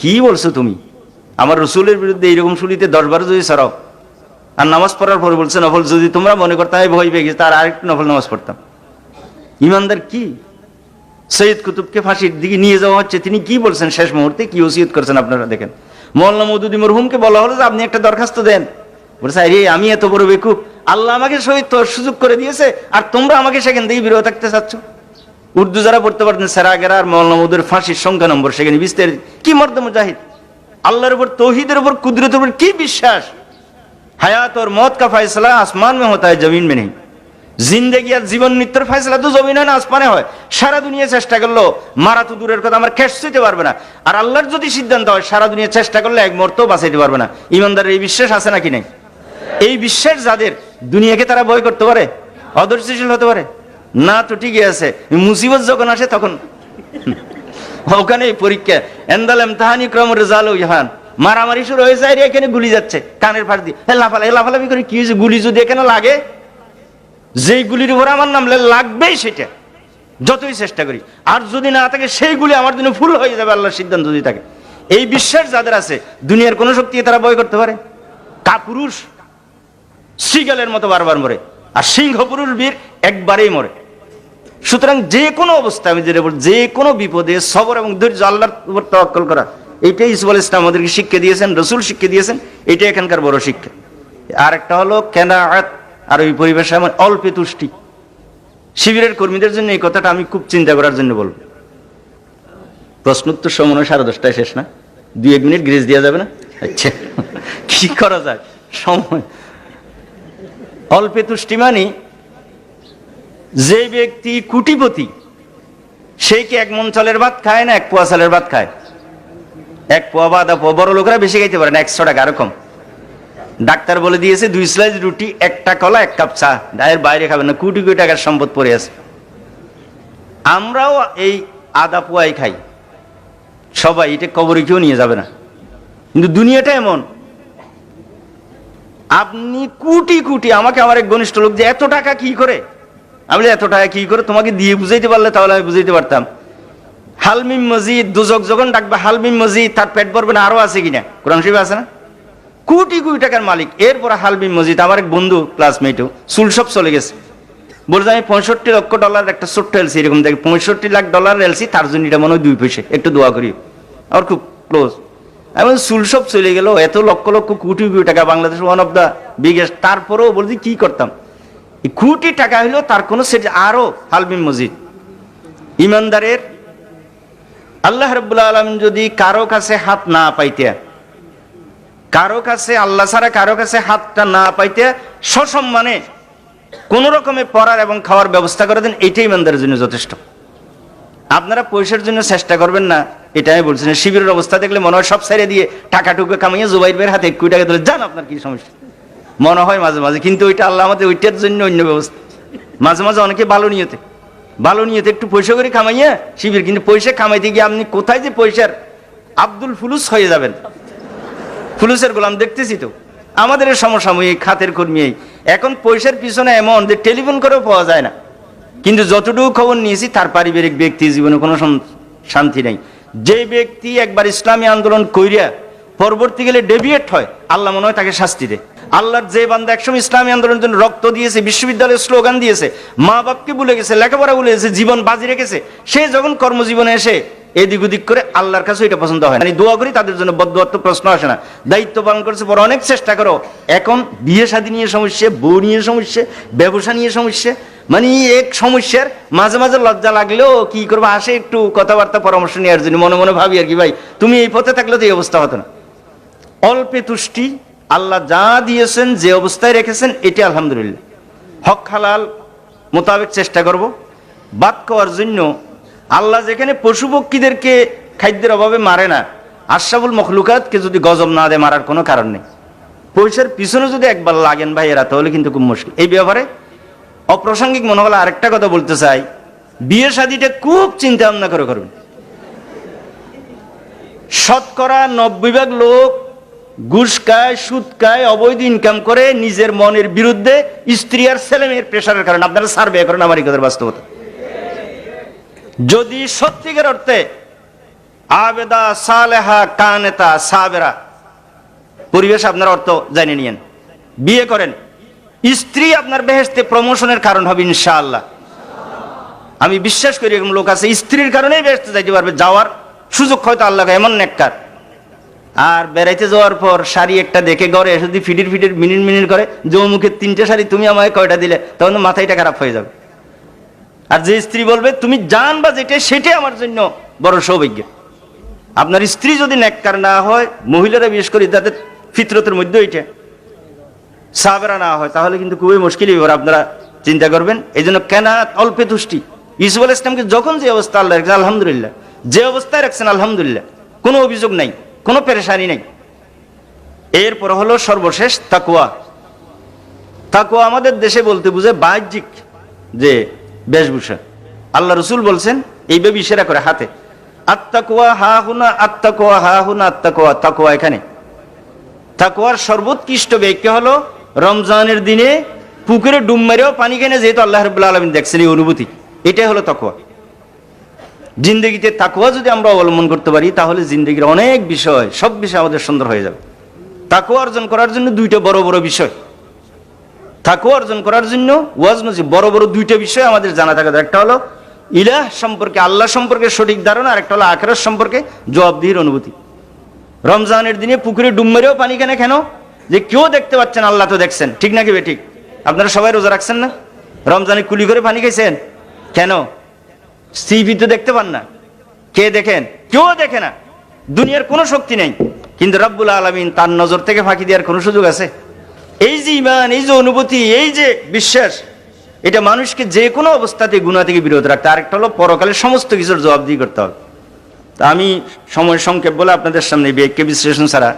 কি বলছো তুমি? আমার রসুলের বিরুদ্ধে এইরকম শুলিতে 10-12 যদি সরাও। আর নামাজ পড়ার পরে বলছে নফল, যদি তোমরা মনে করতাম আমি ভয় পেয়ে গেছি, তার আরেকটু নফল নামাজ পড়তাম। ইমানদার কি? সৈয়দ কুতুবকে ফাঁসির দিকে নিয়ে যাওয়া হচ্ছে, তিনি কি বলছেন শেষ মুহূর্তে, কি ওসিয়ত করেছেন আপনারা দেখেন। মওলানা মওদুদী মরহুমকে বলা হলো যে আপনি একটা দরখাস্ত দেন, বলছে আরে আমি এত বড় বেকুব, আল্লাহ আমাকে শহীদ সুযোগ করে দিয়েছে আর তোমরা আমাকে সেখান থেকে বিরত থাকতে চাচ্ছ। উর্দু যারা পড়তে পারতেন সেরাগেরা আর মৌলানা মওদুদের ফাঁসির সংখ্যা নম্বর সেখানে বিস্তারিত কি মর্দ মুজাহিদ, আল্লাহর উপর তৌহিদের উপর কুদরতের উপর কি বিশ্বাস। হায়াত और मौत का फैसला आसमान में होता है जमीन में नहीं। জিন্দেগি আর জীবন মৃত্যুর ফয়সালা তো জমিনে না আসমানে হয়। সারা দুনিয়া চেষ্টা করলো মারা তো দূরের কথা, আমার খেস ছুঁতে পারবে না। আর আল্লাহর যদি সিদ্ধান্ত হয় সারা দুনিয়া চেষ্টা করলে এক মুহূর্তও বাঁচাইতে পারবে না। ইমানদারের এই বিশ্বাস আছে নাকি নাই? এই বিশ্বাস যাদের, দুনিয়াকে তারা ভয় করতে পারে, অদর্শশীল হতে পারে না? তো ঠিকই আছে, মুসিবত যখন আসে তখন ওখানে পরীক্ষা এন্দাল ইমতিহানি ক্রম রেজাল ইহান, মারামারি শুরু হয়ে যায়, এখানে গুলি যাচ্ছে কানের ফাঁস দিয়ে, লাফালাফি করে কি হয়েছে, গুলি যদি এখানে লাগে, যেই গুলির উপর আমার নাম লাগবেই সেটা যতই চেষ্টা করি, আর যদি না থাকে সেই গুলি আমার জন্য ফুল হয়ে যাবে আল্লাহর সিদ্ধান্ত যদি থাকে। এই বিশ্বাস যাদের আছে দুনিয়ার কোন শক্তি তারা ভয় করতে পারে? কাপুরুষ শ্রীগালের মতো বারবার মরে, আর সিংহ পুরুষ বীর একবারেই মরে। সুতরাং যে কোনো অবস্থায় আমি যেটা বলি, যে কোনো বিপদে সবর এবং ধৈর্য, আল্লাহর উপর তাওয়াক্কুল করা, এইটাই ইসুফ আলাইহিস সালাম আমাদেরকে শিক্ষা দিয়েছেন, রসুল শিক্ষা দিয়েছেন, এটাই এখানকার বড় শিক্ষা। আর একটা হলো কেনাআত, আর ওই পরিবেশে আমার অল্পে তুষ্টি। শিবিরের কর্মীদের জন্য এই কথাটা আমি খুব চিন্তা করার জন্য বলবো। প্রশ্নোত্তর সময় 10:30 শেষ না, 2-1 মিনিট গ্রেস দেওয়া যাবে না? আচ্ছা, কি করা যায় সময়। অল্পে তুষ্টি মানে যে ব্যক্তি কোটিপতি সে কি 1 মণ চালের ভাত খায় না 1 পোয়া চালের ভাত খায়? 1 পোয়া বা আধা পোয়া, বড় লোকরা বেশি খাইতে পারে না, 100 টাকা এরকম। ডাক্তার বলে দিয়েছে 2 স্লাইস রুটি, 1টা কলা, 1 কাপ চা, এর বাইরে খাবেন না, কোটি কোটি টাকার সম্পদ পড়ে আছে। আমরাও এই আধা পোয়াই খাই সবাই, এটা কবরে কেউ নিয়ে যাবে না। কিন্তু দুনিয়াটা এমন, আপনি কোটি কোটি, আমাকে আমার এক ঘনিষ্ঠ লোক যে এত টাকা কি করে, আমি এত টাকা কি করে, তোমাকে দিয়ে বুঝাইতে পারলে তাহলে আমি বুঝাইতে পারতাম। হালমিম মজিদ, দুজক যখন ডাকবে হালমিম মজিদ, তার পেট ভরবে না, আরো আছে কিনা, কোরআন শরীফে আছে না? কোটি কোটি টাকার মালিক, এরপর হালমিম মজিদ। আমার এক বন্ধু ক্লাসমেটও চুল সব চলে গেছে, বলছে আমি $65 লক্ষ একটা ছোট্ট এলসি, এরকম দেখি $65 লাখ এলসি, তার জন্য এটা মনে হয় 2 পয়সা, একটু দোয়া করি, আমার খুব ক্লোজ। এমন চুল সব চলে গেল, এত লক্ষ লক্ষ কোটি কোটি টাকা, Bangladesh one of the biggest, তারপরেও বলছি কি করতাম, কোটি টাকা হইলো তার কোন সেট। আরো হালমিম মজিদ ইমানদারের, আল্লাহ রাব্বুল আলামিন যদি কারো কাছে হাত না পাইতে, কারো কাছে আল্লাহ ছাড়া কারো কাছে হাতটা না পাইতে, সসম্মানে কোন রকমে পড়ার এবং খাওয়ার ব্যবস্থা করে দেন, এটাই ইমানদারের জন্য যথেষ্ট। আপনারা পয়সার জন্য চেষ্টা করবেন না, এটা আমি বলছি না। শিবিরের অবস্থা দেখলে মনে হয় সব ছেড়ে দিয়ে টাকা টুকু কামাইয়ে জুবাইর ভাইয়ের হাতে 1 কোটি টাকা দিলে যান, আপনার কি সমস্যা মনে হয় মাঝে মাঝে, কিন্তু ওইটা আল্লাহ আমাদের ওইটার জন্য অন্য ব্যবস্থা। মাঝে মাঝে অনেকে ভালো নিয়তে একটু পয়সা করে কামাইয়া শিবির, কিন্তু পয়সা কামাইতে গিয়ে আপনি কোথায় যে পয়সার আব্দুল ফুলুস হয়ে যাবেন, ফুলুসের গোলাম দেখতেছি তো আমাদের সমসাময়িক খাতের কর্মী। এখন পয়সার পিছনে এমন যে টেলিফোন করেও পাওয়া যায় না, কিন্তু যতটুকু খবর নিয়েছি তার পারিবারিক ব্যক্তি জীবনে কোনো শান্তি নেই। যে ব্যক্তি একবার ইসলামী আন্দোলন কইরা পরবর্তী গেলে ডেভিয়েট হয়, আল্লাহ মনে হয় তাকে শাস্তি দেয়। আল্লাহর যে বান্দা একসময় ইসলামী আন্দোলনের জন্য রক্ত দিয়েছে, বিশ্ববিদ্যালয়ের স্লোগান দিয়েছে, মা বাপকে ভুলে গেছে, লেখাপড়া ভুলে গেছে, জীবন বাজি রেখেছে, সে যখন কর্মজীবনে এসে এদিক ওদিক করে, আল্লাহর কাছে এটা পছন্দ হয় না। দোয়া করি তাদের জন্য, বদদুয়ার তো প্রশ্ন আসে না। দায়িত্ব পালন করেছে পর অনেক চেষ্টা করো, এখন বিয়ে শাদী নিয়ে সমস্যা, বউ নিয়ে সমস্যা, ব্যবসা নিয়ে সমস্যা, মানে এক সমস্যার মাঝে মাঝে লজ্জা লাগলেও কি করবো, আসে একটু কথাবার্তা পরামর্শ নেওয়ার জন্য, মনে মনে ভাবি আর কি, ভাই তুমি এই পথে থাকলে তো এই অবস্থা হতো না। অল্পে তুষ্টি, আল্লাহ যা দিয়েছেন, যে অবস্থায় রেখেছেন, এটা আলহামদুলিল্লাহ। হক হালাল মোতাবেক চেষ্টা করব। বাদ খাওয়ার জন্য আল্লাহ যেখানে পশু পক্ষীদেরকে খাদ্যের অভাবে মারে না, আশরাফুল মখলুকাতকে যদি গজব না দেয়, মারার কোনো কারণ নেই। পয়সার পিছনে যদি একবার লাগেন ভাইয়েরা, তাহলে কিন্তু খুব মুশকিল। এই ব্যাপারে অপ্রাসঙ্গিক মনে হলে আরেকটা কথা বলতে চাই, বিয়ে শাদীটা খুব চিন্তা ভাবনা করে করবেন। 90% লোক ঘুষ খায়, সুদ খায়, অবৈধ ইনকাম করে, নিজের মনের বিরুদ্ধে স্ত্রী আর ছেলে মেয়ের প্রেশারের কারণে। আপনারা সার্ভে করেন আমার এই কথার বাস্তবতা। যদি সত্যিকার অর্থে আবেদা সালেহা কানেতা সাবেরা পরিবেশ আপনার অর্থ জানিয়ে নিয়েন, বিয়ে করেন, স্ত্রী আপনার বেহেশতে প্রমোশনের কারণ হবে ইনশাআল্লাহ। আমি বিশ্বাস করি এরকম লোক আছে, স্ত্রীর কারণেই বেহেশতে যাইতে পারবে, যাওয়ার সুযোগ হয়তো আল্লাহ এমন নেককার। আর বেড়াইতে যাওয়ার পর শাড়ি একটা দেখে ঘরে এসে যদি ফিটির মিনিট করে, যে মুখে 3টে শাড়ি তুমি আমায় কয়টা দিলে, তখন মাথাটা খারাপ হয়ে যাবে। আর যে স্ত্রী বলবে তুমি জান বা যেটা সেটাই আমার জন্য বড় সৌভাগ্য। আপনার স্ত্রী যদি নেককার না হয়, মহিলারা বিশেষ করে তাদের ফিতরতের মধ্যে এটা সাবেরা না হয়, তাহলে কিন্তু খুবই মুশকিল এবার আপনারা চিন্তা করবেন। এই জন্য কেনাত, অল্পে তুষ্টি। ইউসুফ আলাইহিস সালামকে যখন যে অবস্থা আল্লাহ রাখছেন আলহামদুলিল্লাহ, যে অবস্থায় রাখছেন আলহামদুলিল্লাহ, কোনো অভিযোগ নাই, কোনো পেরেশানি নাই। এরপর হলো সর্বশেষ তাকওয়া। তাকওয়া আমাদের দেশে বলতে বুঝে বাহ্যিক যে বেশভূষা। আল্লাহ রসুল বলছেন এইভাবে ইশারা করে হাতে, আত্তাকওয়া হা হুনা, আত্তাকওয়া হা হুনা, আত্তাকওয়া, তাকওয়া এখানে। তাকওয়ার সর্বোৎকৃষ্ট ব্যাখ্যা হলো রমজানের দিনে পুকুরে ডুব মেরেও পানি কেনে যেহেতু আল্লাহ রাব্বুল আলামিন দেখছেন, এই অনুভূতি, এটাই হলো তাকওয়া। জিন্দগিতে তাকওয়া যদি আমরা অবলম্বন করতে পারি, তাহলে জিন্দগির অনেক বিষয়, সব বিষয় আমাদের সুন্দর হয়ে যাবে। তাকওয়া অর্জন করার জন্য দুইটা বড় বড় বিষয়, তাকওয়া অর্জন করার জন্য ওয়াজ নসিহত বড় বড় দুইটা বিষয় আমাদের জানা থাকা দরকার। একটা হলো ইলাহ সম্পর্কে, আল্লাহ সম্পর্কে সঠিক ধারণা, আর একটা হলো আখিরাত সম্পর্কে জবাবদিহির অনুভূতি। রমজানের দিনে পুকুরে ডুব মেরেও পানি কেনে কেন? যে কেউ দেখতে পাচ্ছেন, আল্লাহ তো দেখছেন, ঠিক নাকি বেঠিক? আপনারা সবাই রোজা রাখছেন না? রমজানে কুলি করে পানি খাইছেন কেন? সিভি তো দেখতে পান না, কে দেখেন? কেউ দেখে না, দুনিয়ার কোনো শক্তি নেই, কিন্তু রব্বুল আলামিন তার নজর থেকে ফাঁকি দেওয়ার কোনো সুযোগ আছে? এই যে ঈমান, এই যে অনুভূতি, এই যে বিশ্বাস, এটা মানুষকে যে কোনো অবস্থাতে গুনাহ থেকে বিরত রাখতে। আরেকটা হলো পরকালের সমস্ত কিছুর জবাবদিহি করতে হবে। তা আমি সময় সংক্ষেপ বলে আপনাদের সামনে ব্যাখ্যা বিশ্লেষণ ছাড়া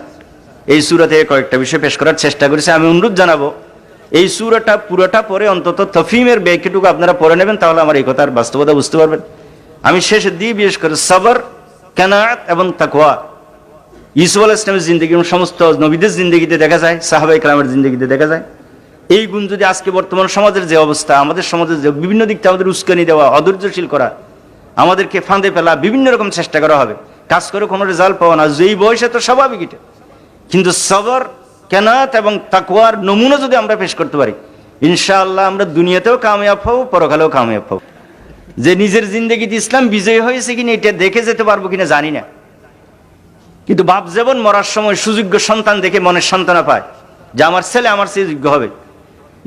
এই সূরা থেকে কয়েকটা বিষয় পেশ করার চেষ্টা করেছি। আমি অনুরোধ জানাবো এই সূরাটা পুরোটা পরে অন্তত তফহিমের ব্যাখ্যাটুকু আপনারা পড়ে নেবেন, তাহলে আমার এই কথার বাস্তবতা বুঝতে পারবেন। আমি শেষের দিকে বিশেষ করে সবর, কানাত এবং তাকওয়া ইউসুফ আলাইহিস সালামের জিন্দেগি এবং সমস্ত নবীদের জিন্দেগিতে দেখা যায়, সাহাবায়ে কেরামের জিন্দেগিতে দেখা যায়। এই গুণ যদি আজকে বর্তমান সমাজের যে অবস্থা, আমাদের সমাজের যে বিভিন্ন দিক থেকে আমাদের উস্কানি দেওয়া, অধৈর্যশীল করা, আমাদেরকে ফাঁদে ফেলা, বিভিন্ন রকম চেষ্টা করা হবে, কাজ করে কোনো রেজাল্ট পাওয়া না, যেই বয়সে তো স্বাভাবিক এটা। কিন্তু সবর, কানাত এবং তাকওয়ার নমুনা যদি আমরা পেশ করতে পারি, ইনশাআল্লাহ আমরা দুনিয়াতেও কামিয়াব হব, পরকালেও কামিয়াব হব। যে নিজের জিন্দেগিতে ইসলাম বিজয়ী হয়েছে কিনা এটা দেখে যেতে পারবো কিনা জানি না, কিন্তু বাপ যেমন মরার সময় সুযোগ্য সন্তান দেখে মনের সান্ত্বনা পায় যে আমার ছেলে আমার চেয়ে যোগ্য হবে,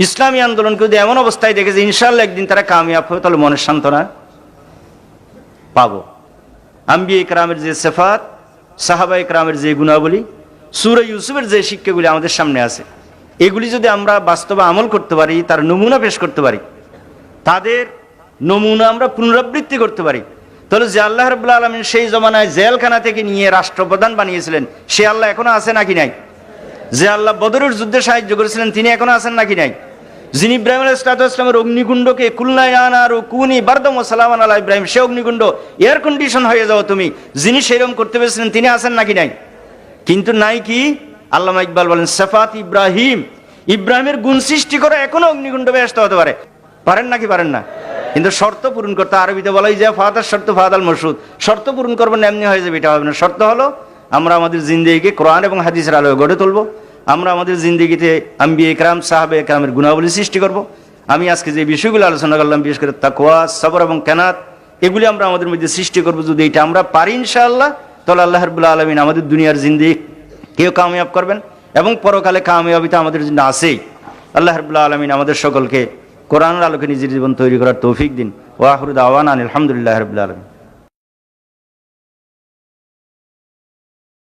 ইসলামী আন্দোলনকে যদি এমন অবস্থায় দেখেছে ইনশাআল্লাহ একদিন তারা কামিয়াব হবে, তাহলে মনের সান্ত্বনা পাবো। আম্বিয়া ইকরামের যে সিফাত, সাহাবা ইকরামের যে গুণাবলী, সূরা ইউসুফের যে শিক্ষাগুলি আমাদের সামনে আছে, এগুলি যদি আমরা বাস্তবে আমল করতে পারি, তার নমুনা পেশ করতে পারি, তাদের নমুনা আমরা পুনরাবৃত্তি করতে পারি, তাহলে যে আল্লাহ রাব্বুল আলামিন সেই জমানায় জেলখানা থেকে নিয়ে রাষ্ট্রপ্রধান বানিয়েছিলেন, সে আল্লাহ এখনো আছে নাকি নাই? যে আল্লাহ বদরের যুদ্ধে সাহায্য করেছিলেন, তিনি এখনো আছেন নাকি নাই? যিনি ইব্রাহিম আলাইহিস সালামের অগ্নিকুণ্ডকে কুলনা ইয়া নারু কুনি বারদাম ওয়া সালামান আলা ইব্রাহিম, সে অগ্নিকুণ্ড এয়ার কন্ডিশন হয়ে যাও তুমি, যিনি সেরকম করতে পেরেছিলেন, তিনি আছেন নাকি নাই? কিন্তু নাই কি? আল্লামা ইকবাল বলেন সিফাত ইব্রাহিম, ইব্রাহিমের গুণ সৃষ্টি করে এখনো অগ্নিকুণ্ড বেহেশত হতে পারে। পারেন নাকি পারেন না? কিন্তু শর্ত পূরণ করতে, আরবিতে বলাই যায় ফাতার শর্ত ফাদাল মসুদ, শর্ত পূরণ করবেন এমনি হয়ে যাবে, এটা হবে না। শর্ত হলো আমরা আমাদের জিন্দেগিকে কোরআন এবং হাদিসের আলোয় গড়ে তুলবো, আমরা আমাদের জিন্দেগিতে আম্বিয়া ইকরাম, সাহাবায়ে কেরামের গুণাবলী সৃষ্টি করব। আমি আজকে যে বিষয়গুলো আলোচনা করলাম, বিশেষ করে তাকওয়া, সবর এবং কানাত, এগুলি আমরা আমাদের মধ্যে সৃষ্টি করব। যদি এটা আমরা পারি ইনশাআল্লাহ, তাহলে আল্লাহ রাব্বুল আলামিন আমাদের দুনিয়ার জিন্দেগিকেও কামিয়াব করবেন এবং পরকালে কামিয়াবিতা আমাদের জন্য আছেই। আল্লাহ রাব্বুল আলামিন আমাদের সকলকে কোরআনের আলোকে নিজের জীবন তৈরি করার তৌফিক দিন। ওয়া আখিরু দাওয়ানা আলহামদুলিল্লাহি রাব্বিল আলামিন।